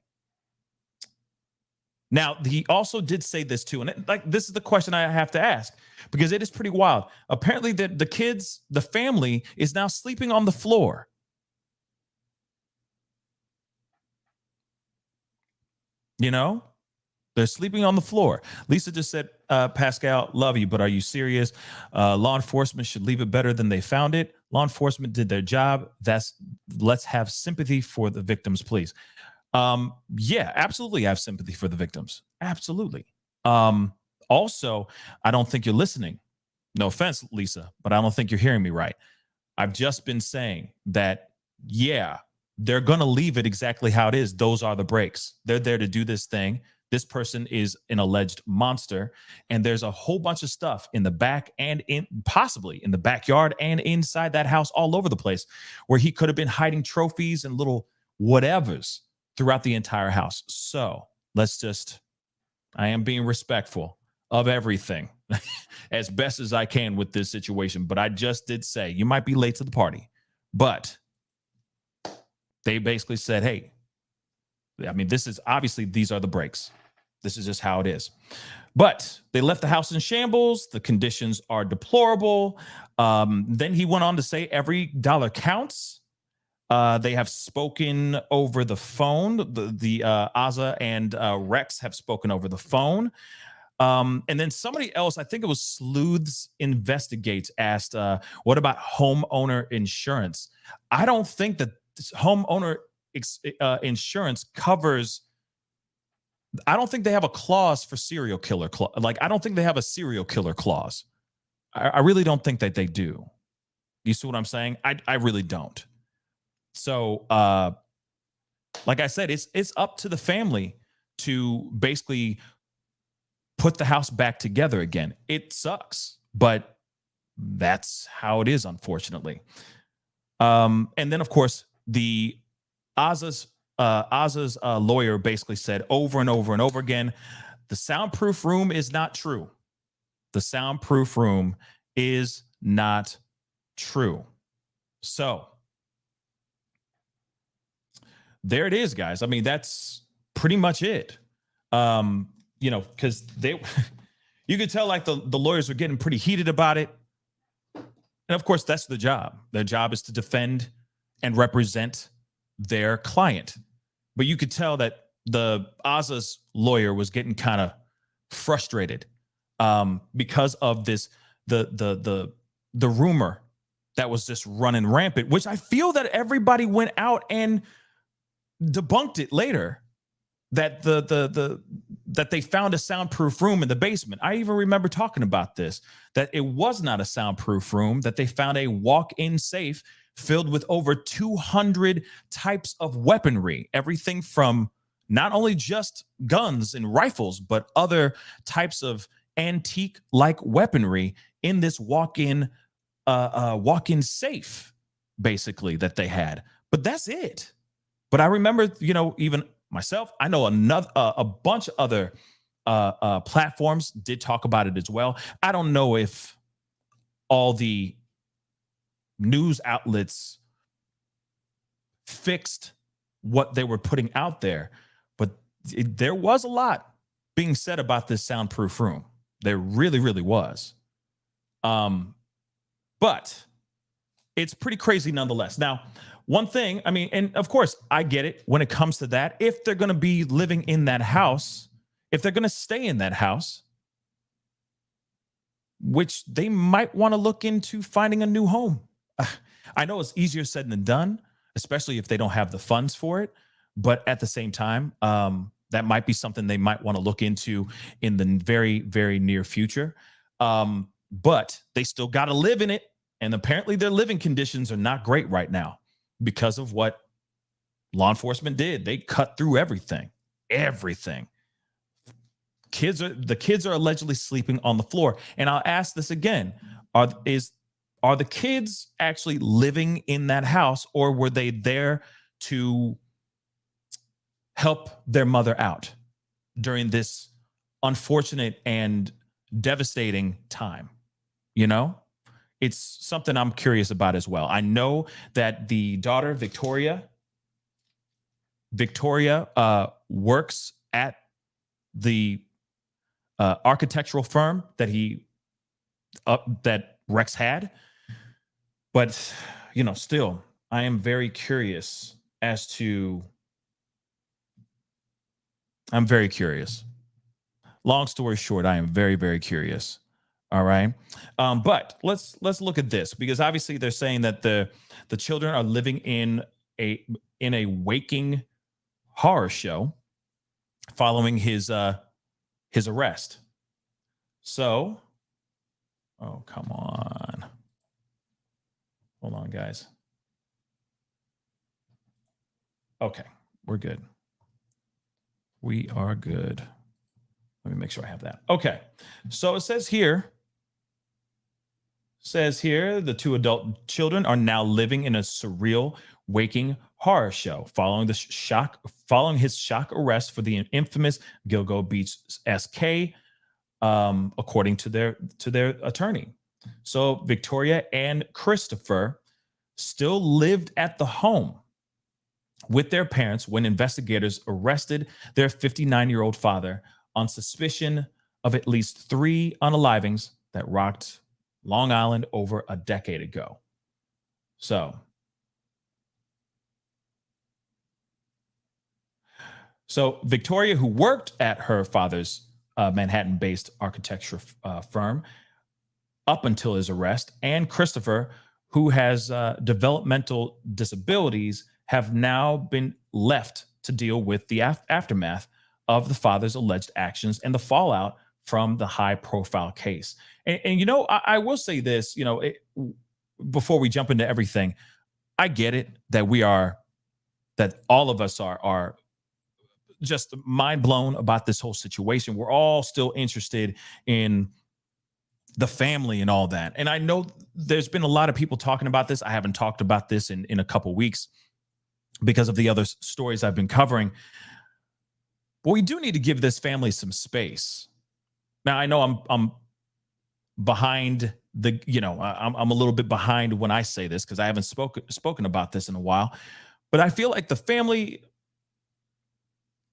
S2: Now, he also did say this too. And this is the question I have to ask, because it is pretty wild. Apparently, the kids, the family is now sleeping on the floor. You know? They're sleeping on the floor. Lisa just said, Pascal, love you, but are you serious? Law enforcement should leave it better than they found it. Law enforcement did their job. Let's have sympathy for the victims, please. Yeah, absolutely have sympathy for the victims. Absolutely. Also, I don't think you're listening. No offense, Lisa, but I don't think you're hearing me right. I've just been saying that, yeah, they're going to leave it exactly how it is. Those are the breaks. They're there to do this thing. This person is an alleged monster, and there's a whole bunch of stuff in the back and possibly in the backyard and inside that house all over the place where he could have been hiding trophies and little whatevers throughout the entire house. So I am being respectful of everything as best as I can with this situation. But I just did say you might be late to the party, but they basically said, hey, I mean, this is obviously, these are the breaks. This is just how it is. But they left the house in shambles. The conditions are deplorable. Then he went on to say every dollar counts. They have spoken over the phone. The Aza and Rex have spoken over the phone. And then somebody else, I think it was Sleuths Investigates, asked, what about homeowner insurance? I don't think that homeowner insurance covers. I don't think they have a clause for serial killer. Like, I don't think they have a serial killer clause. I really don't think that they do. You see what I'm saying? I really don't. So, like I said, it's up to the family to basically put the house back together again. It sucks, but that's how it is, unfortunately. And then, of course, the Aza's lawyer basically said over and over and over again, the soundproof room is not true. The soundproof room is not true. So there it is, guys. I mean, that's pretty much it. You know, because you could tell like the lawyers were getting pretty heated about it. And of course, that's the job. Their job is to defend and represent their client. But you could tell that the Aza's lawyer was getting kind of frustrated because of this, the rumor that was just running rampant, which I feel that everybody went out and debunked it later, that that they found a soundproof room in the basement. I even remember talking about this, that it was not a soundproof room, that they found a walk-in safe filled with over 200 types of weaponry, everything from not only just guns and rifles, but other types of antique-like weaponry in this walk-in safe, basically, that they had. But that's it. But I remember, you know, even myself, I know a bunch of other platforms did talk about it as well. I don't know if all the news outlets fixed what they were putting out there, but there was a lot being said about this soundproof room. There really, really was. But it's pretty crazy nonetheless. Now, one thing, I mean, and of course, I get it when it comes to that. If they're going to be living in that house, if they're going to stay in that house, which they might want to look into finding a new home. I know it's easier said than done, especially if they don't have the funds for it. but at the same time, that might be something they might want to look into in the very, very near future. But they still got to live in it. And apparently their living conditions are not great right now because of what law enforcement did. They cut through everything. The kids are allegedly sleeping on the floor. And I'll ask this again. Are the kids actually living in that house, or were they there to help their mother out during this unfortunate and devastating time? You know, it's something I'm curious about as well. I know that the daughter, Victoria works at the architectural firm that Rex had. But, you know, still, I am very curious as to. I'm very curious. Long story short, I am very, very curious. All right. But let's look at this, because obviously they're saying that the children are living in a waking horror show following his arrest. So, oh, come on. Hold on, guys. Okay, we're good. We are good. Let me make sure I have that. Okay. So it says here, the two adult children are now living in a surreal waking horror show following his shock arrest for the infamous Gilgo Beach SK, according to their attorney. So Victoria and Christopher still lived at the home with their parents when investigators arrested their 59-year-old father on suspicion of at least 3 unalivings that rocked Long Island over a decade ago. So Victoria, who worked at her father's Manhattan-based architecture firm up until his arrest, and Christopher, who has developmental disabilities, have now been left to deal with the aftermath of the father's alleged actions and the fallout from the high-profile case. And you know, I will say this, you know, before we jump into everything, I get it that that all of us are just mind blown about this whole situation. We're all still interested in the family and all that. And I know there's been a lot of people talking about this. I haven't talked about this in a couple weeks because of the other stories I've been covering. But we do need to give this family some space. Now, I know I'm behind I'm a little bit behind when I say this because I haven't spoken about this in a while. But I feel like the family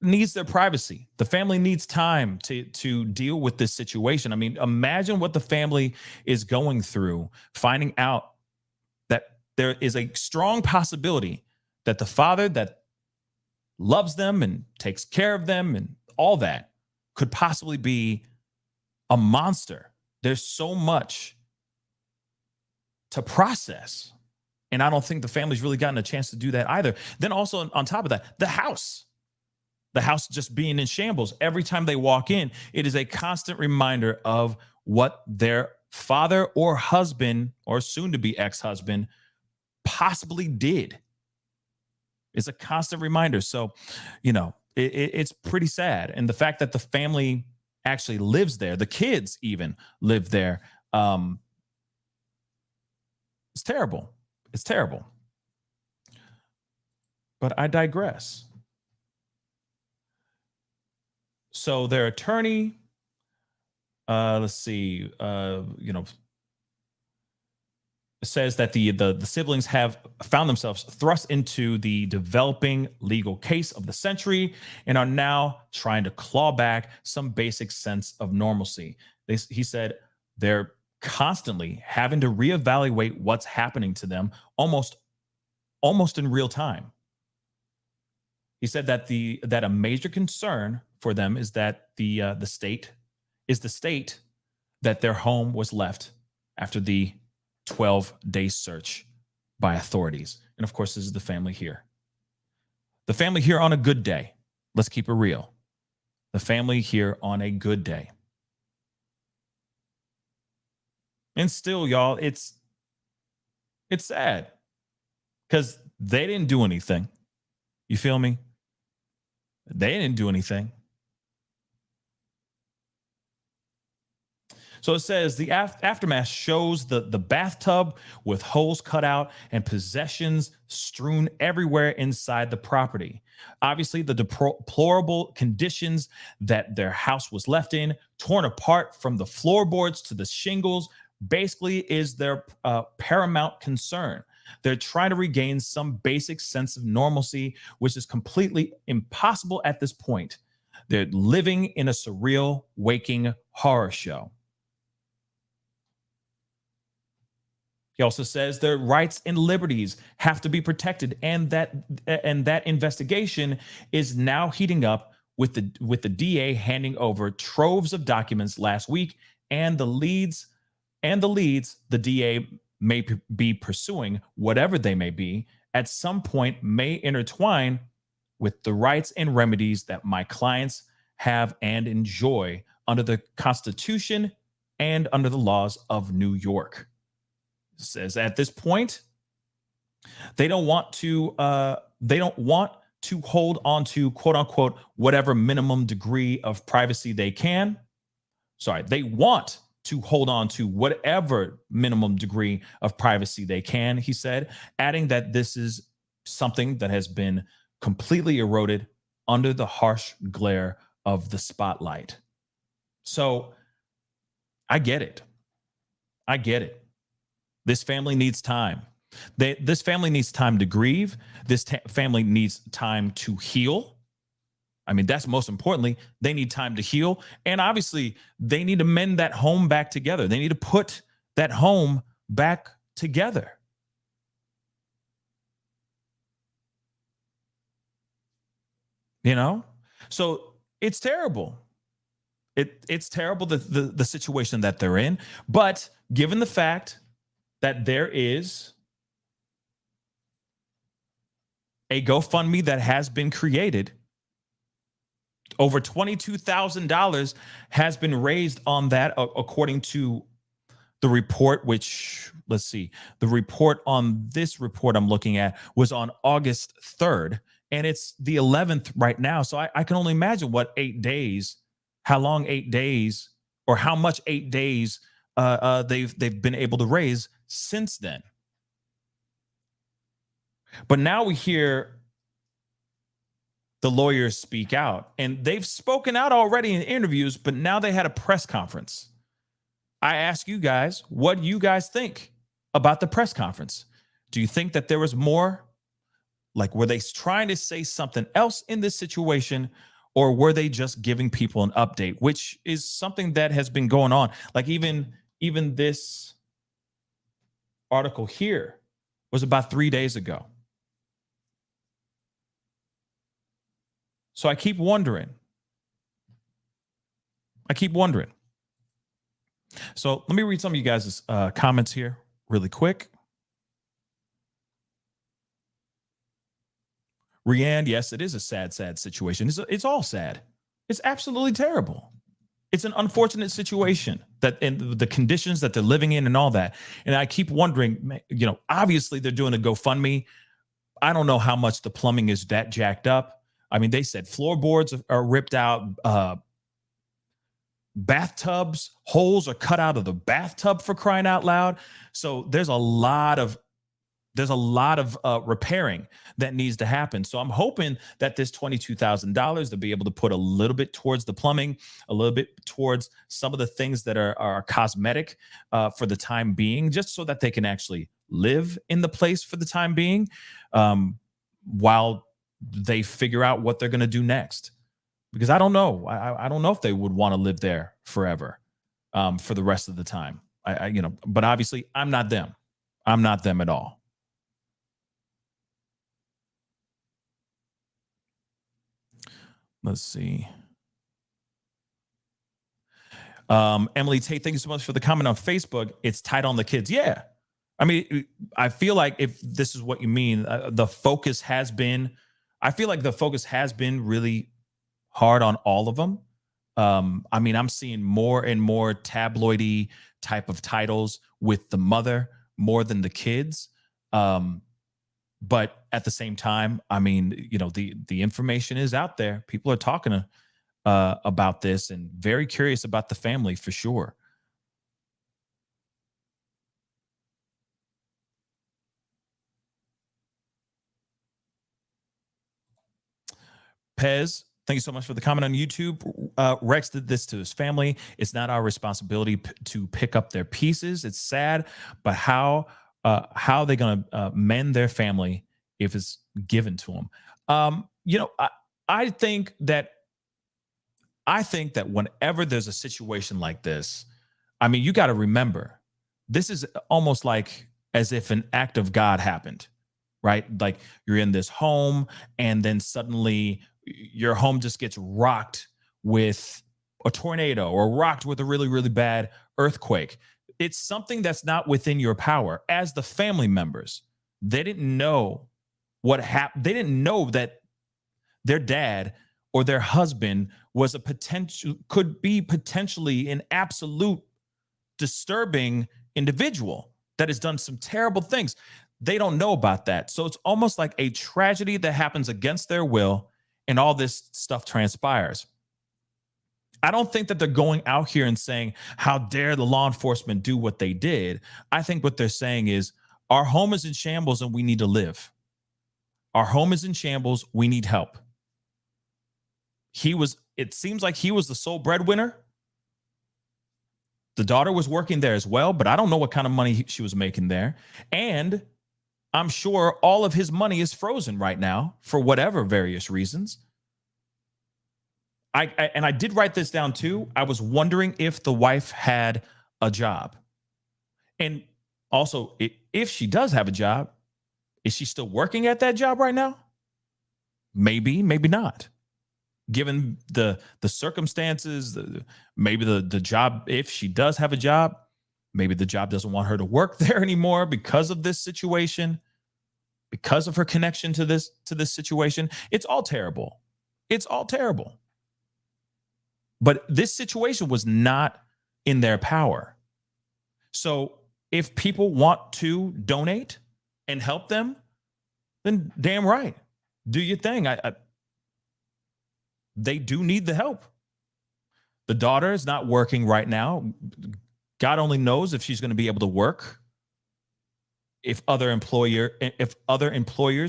S2: needs their privacy. The family needs time to deal with this situation. I mean, imagine what the family is going through, finding out that there is a strong possibility that the father that loves them and takes care of them and all that could possibly be a monster. There's so much to process. And I don't think the family's really gotten a chance to do that either. Then also on top of that, the house just being in shambles. Every time they walk in, it is a constant reminder of what their father or husband or soon to be ex-husband possibly did. It's a constant reminder. So, you know, it's pretty sad. And the fact that the family actually lives there, the kids even live there, it's terrible. It's terrible. But I digress. So their attorney, let's see, says that the siblings have found themselves thrust into the developing legal case of the century and are now trying to claw back some basic sense of normalcy. He said they're constantly having to reevaluate what's happening to them almost in real time. He said that a major concern for them is that the state that their home was left after the 12-day search by authorities. And of course, this is the family here. The family here on a good day. Let's keep it real. The family here on a good day. And still, y'all, it's sad because they didn't do anything. You feel me? They didn't do anything. So it says the aftermath shows the bathtub with holes cut out and possessions strewn everywhere inside the property. Obviously, the deplorable conditions that their house was left in, torn apart from the floorboards to the shingles, basically is their paramount concern. They're trying to regain some basic sense of normalcy, which is completely impossible at this point. They're living in a surreal, waking horror show. He also says their rights and liberties have to be protected, and that investigation is now heating up with the DA handing over troves of documents last week, and the leads the DA may be pursuing, whatever they may be, at some point may intertwine with the rights and remedies that my clients have and enjoy under the Constitution and under the laws of New York. It says at this point, they don't want to hold on to, quote unquote, whatever minimum degree of privacy they can. Sorry, they want to hold on to whatever minimum degree of privacy they can, he said, adding that this is something that has been completely eroded under the harsh glare of the spotlight. So I get it. I get it. This family needs time. This family needs time to grieve. This family needs time to heal. I mean, that's most importantly, they need time to heal. And obviously, they need to mend that home back together. They need to put that home back together. You know? So it's terrible. It's terrible, the situation that they're in. But given the fact that there is a GoFundMe that has been created, over $22,000 has been raised on that, according to the report, which, let's see, the report on this report I'm looking at was on August 3rd, and it's the 11th right now. So I can only imagine what 8 days, how long 8 days, or how much 8 days they've been able to raise since then. But now we hear the lawyers speak out, and they've spoken out already in interviews, but now they had a press conference. I ask you guys, what do you guys think about the press conference? Do you think that there was more? Like, were they trying to say something else in this situation, or were they just giving people an update, which is something that has been going on? Like even this article here was about 3 days ago. So I keep wondering. So let me read some of you guys' comments here really quick. Rianne, yes, it is a sad situation. It's all sad. It's absolutely terrible. It's an unfortunate situation that, and the conditions that they're living in and all that. And I keep wondering, you know, obviously they're doing a GoFundMe. I don't know how much the plumbing is that jacked up. I mean, they said floorboards are ripped out, bathtubs, holes are cut out of the bathtub, for crying out loud. So there's a lot of repairing that needs to happen. So I'm hoping that this $22,000, they'll be able to put a little bit towards the plumbing, a little bit towards some of the things that are cosmetic for the time being, just so that they can actually live in the place for the time being, while they figure out what they're going to do next. Because I don't know. I don't know if they would want to live there forever, for the rest of the time. But obviously I'm not them. I'm not them at all. Let's see. Emily Tate, thank you so much for the comment on Facebook. It's tight on the kids. Yeah. I mean, I feel like if this is what you mean, the focus has been I feel like the focus has been really hard on all of them. I mean, I'm seeing more and more tabloidy type of titles with the mother more than the kids. But at the same time, I mean, you know, the information is out there. People are talking about this and very curious about the family for sure. Pez, thank you so much for the comment on YouTube. Rex did this to his family. It's not our responsibility to pick up their pieces. It's sad, but how are they going to mend their family if it's given to them? You know, I think that whenever there's a situation like this, I mean, you got to remember, this is almost like as if an act of God happened, right? Like you're in this home and then suddenly your home just gets rocked with a tornado or rocked with a really, really bad earthquake. It's something that's not within your power. As the family members, they didn't know what happened. They didn't know that their dad or their husband was could be potentially an absolute disturbing individual that has done some terrible things. They don't know about that. So it's almost like a tragedy that happens against their will, and all this stuff transpires. I don't think that they're going out here and saying, how dare the law enforcement do what they did? I think what they're saying is, our home is in shambles and we need to live. Our home is in shambles. We need help. It seems like he was the sole breadwinner. The daughter was working there as well, but I don't know what kind of money she was making there. And I'm sure all of his money is frozen right now for whatever various reasons. I did write this down too. I was wondering if the wife had a job. And also, if she does have a job, is she still working at that job right now? Maybe, maybe not. Given the circumstances, maybe the job, if she does have a job, maybe the job doesn't want her to work there anymore because of this situation, because of her connection to this situation. It's all terrible. It's all terrible. But this situation was not in their power. So if people want to donate and help them, then damn right, do your thing. They do need the help. The daughter is not working right now. God only knows if she's going to be able to work. If other employers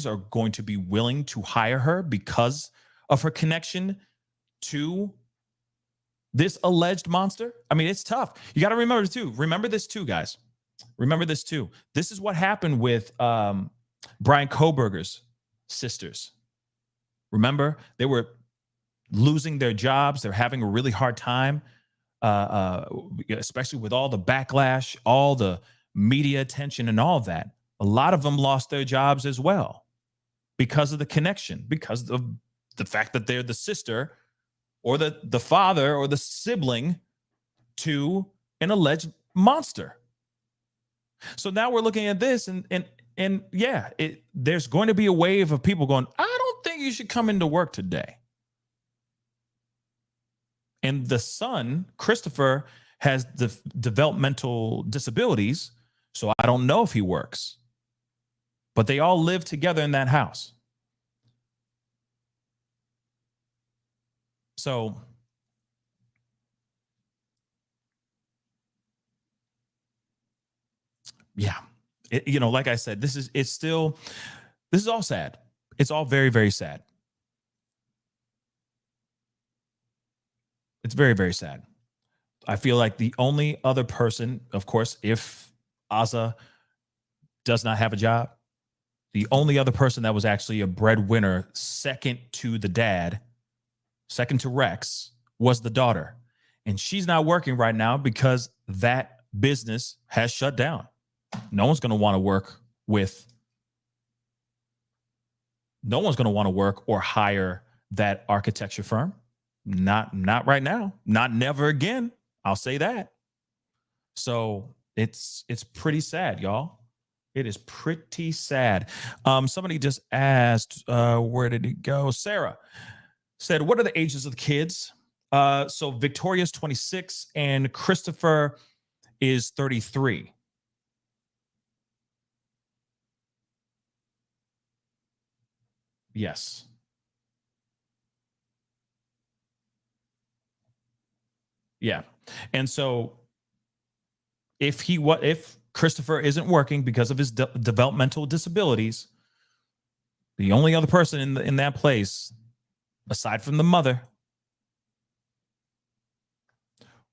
S2: are going to be willing to hire her because of her connection to this alleged monster. I mean, it's tough. You got to remember this too, guys. Remember this too. This is what happened with Brian Koberger's sisters. Remember, they were losing their jobs. They're having a really hard time, especially with all the backlash, all the media attention and all of that. A lot of them lost their jobs as well because of the connection, because of the fact that they're the sister or the father or the sibling to an alleged monster. So now we're looking at this and yeah, there's going to be a wave of people going, I don't think you should come into work today. And the son, Christopher, has the developmental disabilities, so I don't know if he works. But they all live together in that house. So yeah, like I said, this is all sad. It's all very, very sad. It's very, very sad. I feel like the only other person, of course, if Asa does not have a job, the only other person that was actually a breadwinner, second to the dad, second to Rex, was the daughter. And she's not working right now because that business has shut down. No one's going to want to work or hire that architecture firm. Not right now. Not never again. I'll say that. So it's pretty sad, y'all. It is pretty sad. Somebody just asked, where did it go? Sarah said, what are the ages of the kids? So Victoria's 26 and Christopher is 33. Yes. Yeah. And so if Christopher isn't working because of his developmental disabilities, the only other person in that place, aside from the mother,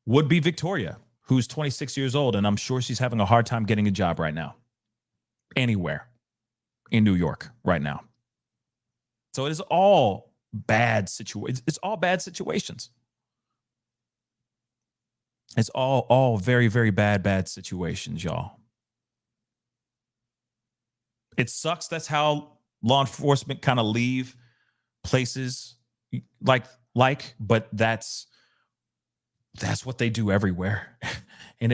S2: would be Victoria, who's 26 years old, and I'm sure she's having a hard time getting a job right now, anywhere in New York right now. So it is all bad situations. It's all bad situations. It's all very, very bad situations, y'all. It sucks. That's how law enforcement kind of leave places like, but that's what they do everywhere. And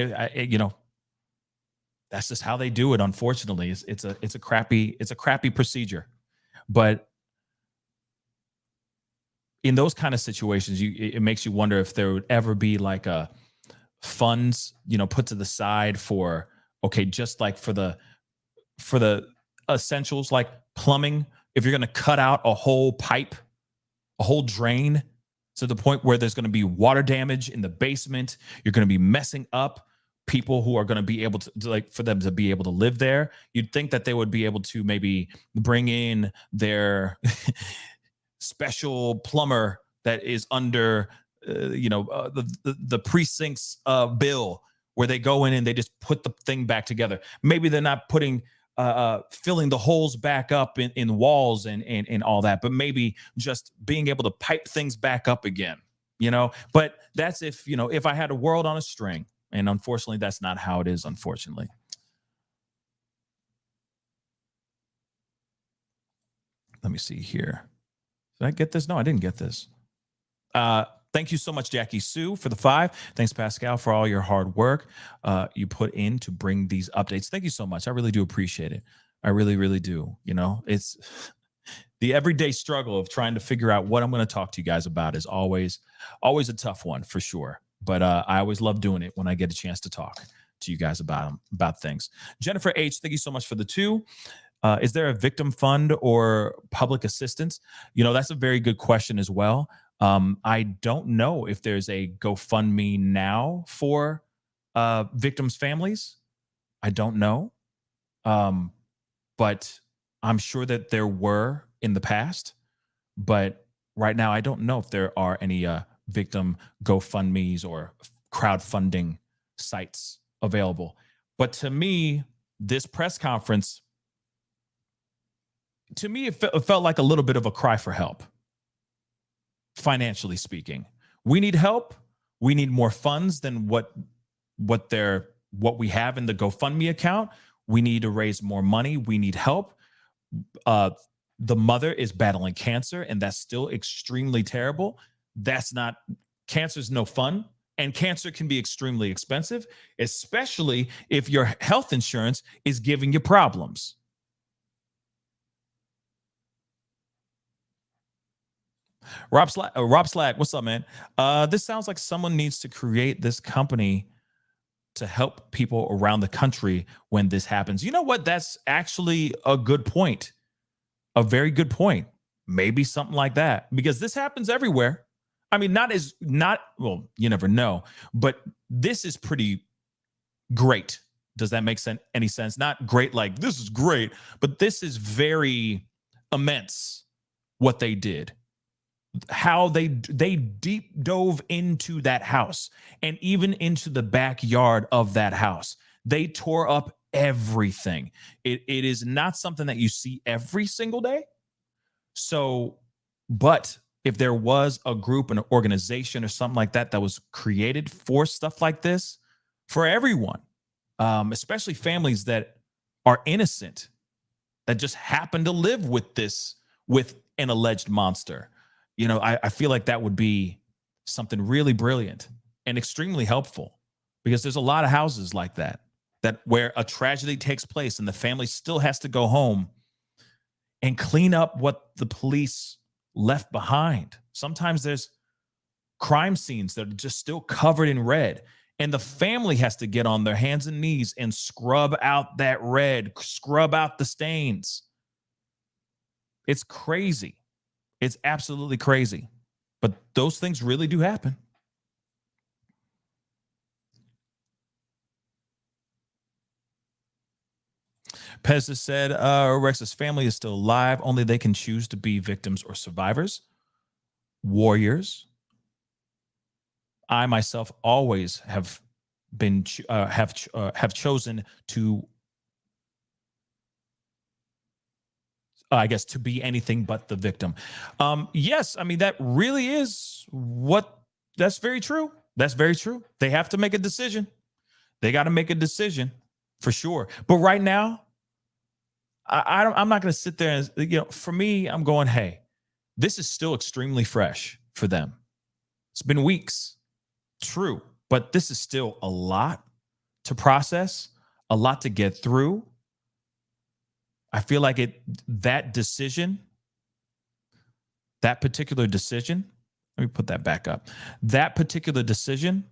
S2: that's just how they do it. Unfortunately, it's a crappy procedure. But in those kind of situations, it makes you wonder if there would ever be like a funds, put to the side for, okay, just like for the essentials like plumbing, if you're going to cut out a whole pipe, a whole drain to the point where there's going to be water damage in the basement, you're going to be messing up people who are going to be able to, like, for them to be able to live there. You'd think that they would be able to maybe bring in their special plumber that is under the precinct's bill, where they go in and they just put the thing back together. Maybe they're not putting filling the holes back up in walls and all that, but maybe just being able to pipe things back up again, but that's if I had a world on a string, and unfortunately that's not how it is, unfortunately. Let me see here. Did I get this? No, I didn't get this. Thank you so much, Jackie Sue, for the 5. Thanks, Pascal, for all your hard work you put in to bring these updates. Thank you so much. I really do appreciate it. I really, really do. It's the everyday struggle of trying to figure out what I'm going to talk to you guys about is always a tough one, for sure. But I always love doing it when I get a chance to talk to you guys about things. Jennifer H., thank you so much for the 2. Is there a victim fund or public assistance? That's a very good question as well. I don't know if there's a GoFundMe now for victims' families. I don't know. But I'm sure that there were in the past. But right now, I don't know if there are any victim GoFundMes or crowdfunding sites available. But to me, this press conference, it felt like a little bit of a cry for help. Financially speaking, we need help. We need more funds than what we have in the GoFundMe account. We need to raise more money. We need help. The mother is battling cancer, and that's still extremely terrible. Cancer's no fun, and cancer can be extremely expensive, especially if your health insurance is giving you problems. Rob Slag, what's up, man? This sounds like someone needs to create this company to help people around the country when this happens. You know what? That's actually a good point. A very good point. Maybe something like that, because this happens everywhere. I mean, well, you never know, but this is pretty great. Does that make any sense? Not great like this is great, but this is very immense what they did. How they deep dove into that house and even into the backyard of that house. They tore up everything. It is not something that you see every single day. So, but if there was a group, an organization or something like that was created for stuff like this, for everyone, especially families that are innocent, that just happen to live with an alleged monster, I feel like that would be something really brilliant and extremely helpful, because there's a lot of houses like that that where a tragedy takes place and the family still has to go home and clean up what the police left behind. Sometimes there's crime scenes that are just still covered in red, and the family has to get on their hands and knees and scrub out that red, scrub out the stains. It's crazy. It's absolutely crazy. But those things really do happen. Pez has said, Rex's family is still alive. Only they can choose to be victims or survivors. Warriors. I myself always have been have chosen to, I guess, to be anything but the victim. Yes, I mean, that really is what. That's very true. That's very true. They have to make a decision. They got to make a decision for sure. But right now, I'm not going to sit there and, you know, for me, I'm going, hey, this is still extremely fresh for them. It's been weeks, true, but this is still a lot to process, a lot to get through. I feel like that particular decision, let me put that back up. That particular decision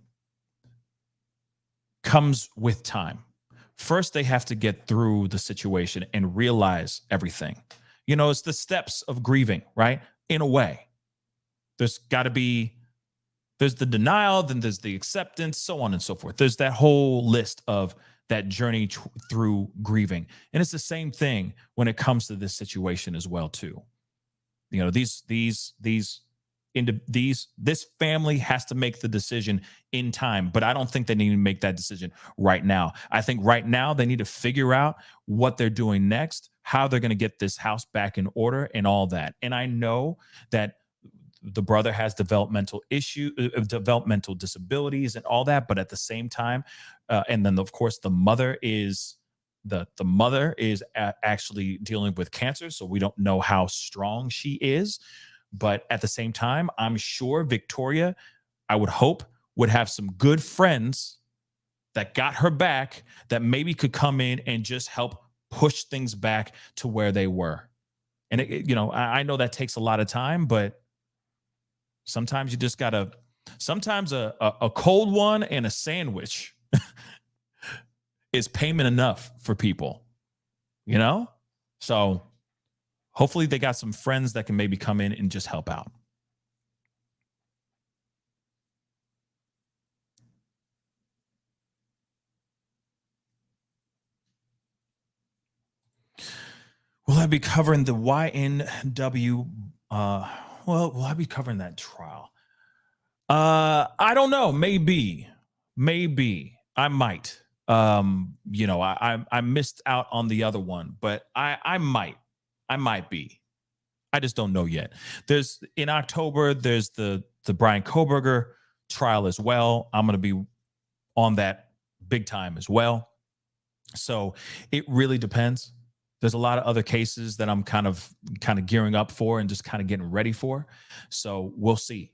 S2: comes with time. First, they have to get through the situation and realize everything. You know, it's the steps of grieving, right? In a way, there's the denial, then there's the acceptance, so on and so forth. There's that whole list of that journey through grieving. And it's the same thing when it comes to this situation as well, too. You know, this family has to make the decision in time, but I don't think they need to make that decision right now. I think right now they need to figure out what they're doing next, how they're going to get this house back in order and all that. And I know that the brother has developmental disabilities and all that, but at the same time, and then of course the mother is actually dealing with cancer, so we don't know how strong she is. But at the same time, I'm sure Victoria, I would hope, would have some good friends that got her back that maybe could come in and just help push things back to where they were. And, I know that takes a lot of time, but sometimes you just got to, sometimes a cold one and a sandwich is payment enough for people, So hopefully they got some friends that can maybe come in and just help out. Will I be covering the YNW? Will I be covering that trial? I don't know. Maybe I might. I missed out on the other one, but I might be. I just don't know yet. In October, there's the Brian Koberger trial as well. I'm going to be on that big time as well. So it really depends. There's a lot of other cases that I'm kind of gearing up for and just kind of getting ready for. So we'll see.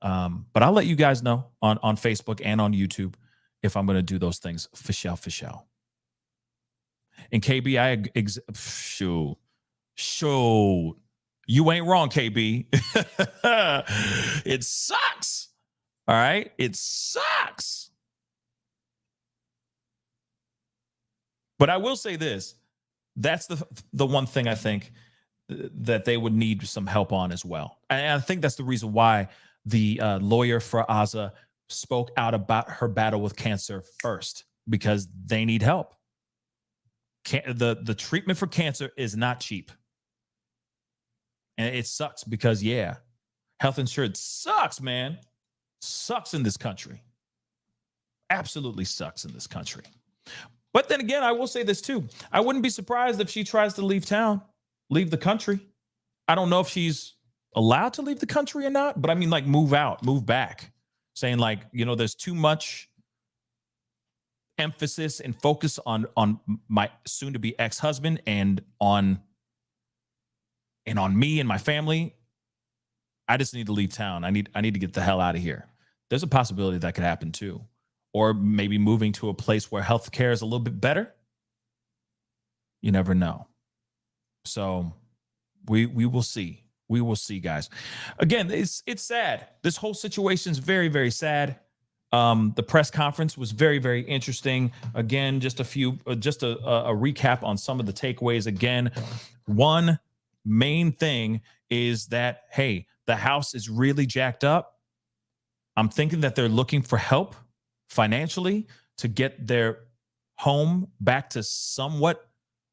S2: But I'll let you guys know on Facebook and on YouTube if I'm going to do those things for sure. And KB, shoot. You ain't wrong, KB. It sucks. All right? It sucks. But I will say this. That's the one thing I think that they would need some help on as well. And I think that's the reason why the lawyer for Aza spoke out about her battle with cancer first, because they need help. The treatment for cancer is not cheap. And it sucks because, health insurance sucks, man. Sucks in this country. Absolutely sucks in this country. But then again, I will say this too. I wouldn't be surprised if she tries to leave the country. I don't know if she's allowed to leave the country or not, but I mean, like, move out, move back. Saying, like, there's too much emphasis and focus on my soon-to-be ex-husband and on me and my family. I just need to leave town. I need to get the hell out of here. There's a possibility that could happen too. or maybe moving to a place where healthcare is a little bit better. You never know. So we will see. We will see, guys. Again, it's sad. This whole situation is very, very sad. The press conference was very, very interesting. Again, just a recap on some of the takeaways. Again, one main thing is that, hey, the house is really jacked up. I'm thinking that they're looking for help financially to get their home back to somewhat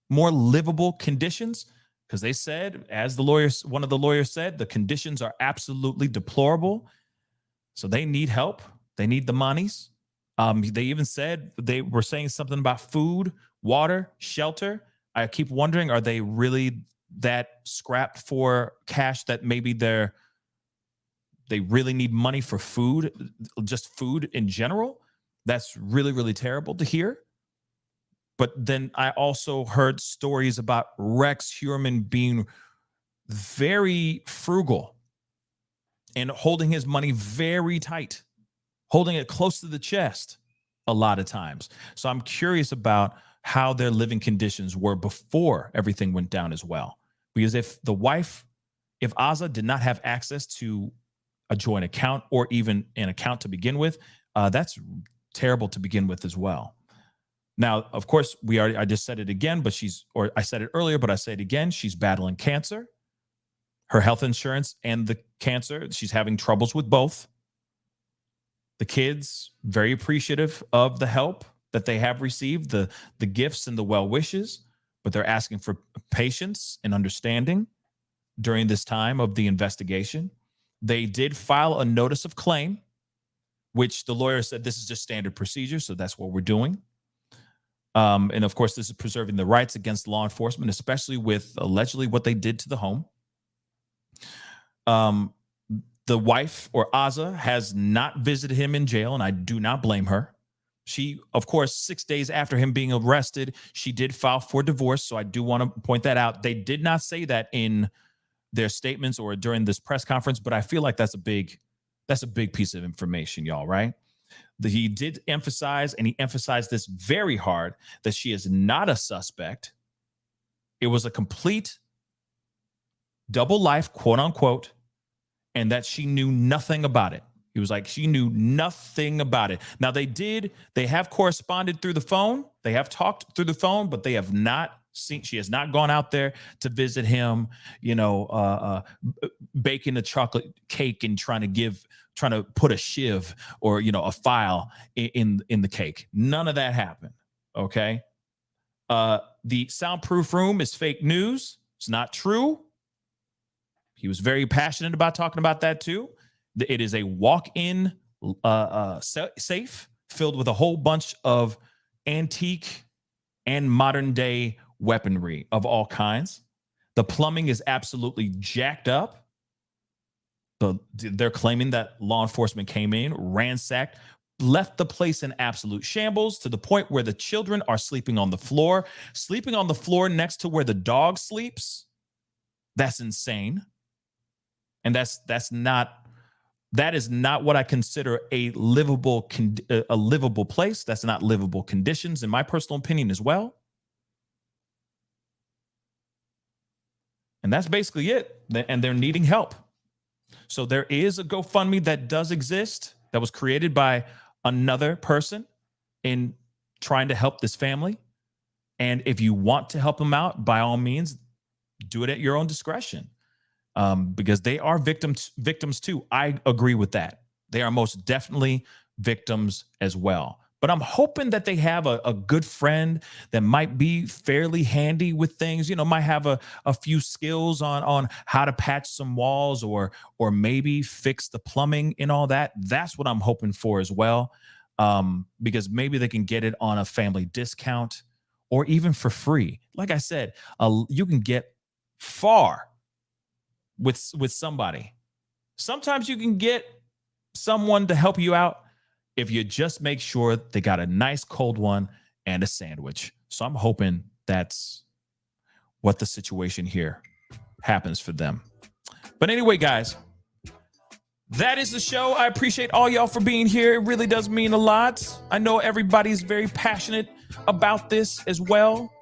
S2: more livable conditions. Because they said, as one of the lawyers said, the conditions are absolutely deplorable. So they need help. They need the monies. They even said they were saying something about food, water, shelter. I keep wondering, are they really that scrapped for cash that maybe they really need money for food, just food in general? That's really, really terrible to hear. But then I also heard stories about Rex Heuermann being very frugal and holding his money very tight, holding it close to the chest a lot of times. So I'm curious about how their living conditions were before everything went down as well. Because if Azza did not have access to a joint account or even an account to begin with, that's terrible to begin with as well. Now, of course, I just said it again, but I said it earlier, but I say it again. She's battling cancer, her health insurance and the cancer. She's having troubles with both. The kids, very appreciative of the help that they have received, the gifts and the well wishes, but they're asking for patience and understanding during this time of the investigation. They did file a notice of claim, which the lawyer said this is just standard procedure, so that's what we're doing. And of course, this is preserving the rights against law enforcement, especially with allegedly what they did to the home. The wife, or Azza, has not visited him in jail, and I do not blame her. She, of course, 6 days after him being arrested, she did file for divorce. So I do want to point that out. They did not say that in their statements or during this press conference, but I feel like that's a big piece of information, y'all, right? He did emphasize, and he emphasized this very hard, that she is not a suspect. It was a complete double life, quote unquote, and that she knew nothing about it. He was like, she knew nothing about it. Now they have corresponded through the phone. They have talked through the phone, but they have not seen, she has not gone out there to visit him, baking a chocolate cake and trying to put a shiv or, a file in the cake. None of that happened. Okay. The soundproof room is fake news. It's not true. He was very passionate about talking about that too. It is a walk-in safe filled with a whole bunch of antique and modern day weaponry of all kinds. The plumbing is absolutely jacked up. They're claiming that law enforcement came in, ransacked, left the place in absolute shambles, to the point where the children are sleeping on the floor next to where the dog sleeps. That's insane. And that is not what I consider a livable place. That's not livable conditions, in my personal opinion, as well. And that's basically it. And they're needing help. So there is a GoFundMe that does exist, that was created by another person in trying to help this family. And if you want to help them out, by all means, do it at your own discretion. Because they are victims too. I agree with that. They are most definitely victims as well. But I'm hoping that they have a good friend that might be fairly handy with things, might have a few skills on how to patch some walls or maybe fix the plumbing and all that. That's what I'm hoping for as well. Because maybe they can get it on a family discount or even for free. Like I said, you can get far with somebody. Sometimes you can get someone to help you out if you just make sure they got a nice cold one and a sandwich. So I'm hoping that's what the situation here happens for them. But anyway, guys, That is the show. I appreciate all y'all for being here. It really does mean a lot. I know everybody's very passionate about this as well.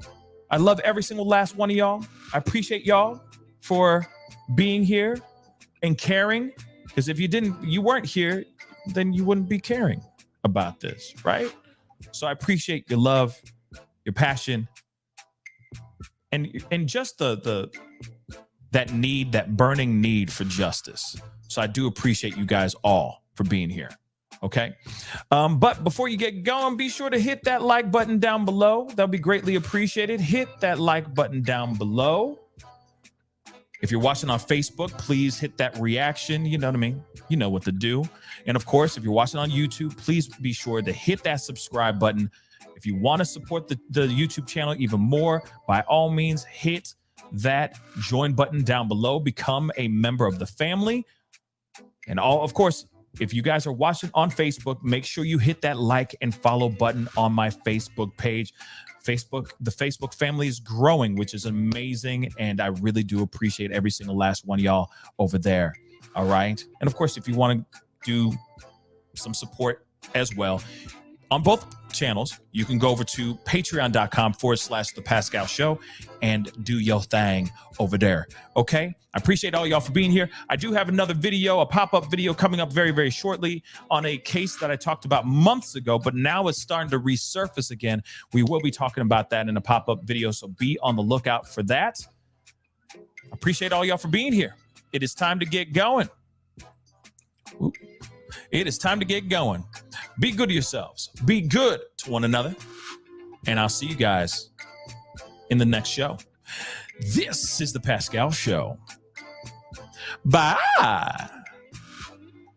S2: I love every single last one of y'all. I appreciate y'all for being here and caring. Because if you weren't here, then you wouldn't be caring about this, right? So I appreciate your love, your passion, and just that need, that burning need for justice. So I do appreciate you guys all for being here. Okay. But before you get going, be sure to hit that like button down below. That'll be greatly appreciated. Hit that like button down below. If you're watching on Facebook, please hit that reaction. You know what I mean? You know what to do. And of course, if you're watching on YouTube, please be sure to hit that subscribe button. If you want to support the YouTube channel even more, by all means, hit that join button down below. Become a member of the family. And of course, if you guys are watching on Facebook, make sure you hit that like and follow button on my Facebook page. The Facebook family is growing, which is amazing. And I really do appreciate every single last one of y'all over there. All right. And of course, if you want to do some support as well on both channels, you can go over to patreon.com/The Pascal Show and do your thing over there. Okay. I appreciate all y'all for being here. I do have another video, a pop-up video coming up very, very shortly on a case that I talked about months ago, but now it's starting to resurface again. We will be talking about that in a pop-up video, so be on the lookout for that. I appreciate all y'all for being here. It is time to get going. Ooh. It is time to get going. Be good to yourselves. Be good to one another. And I'll see you guys in the next show. This is The Pascal Show. Bye.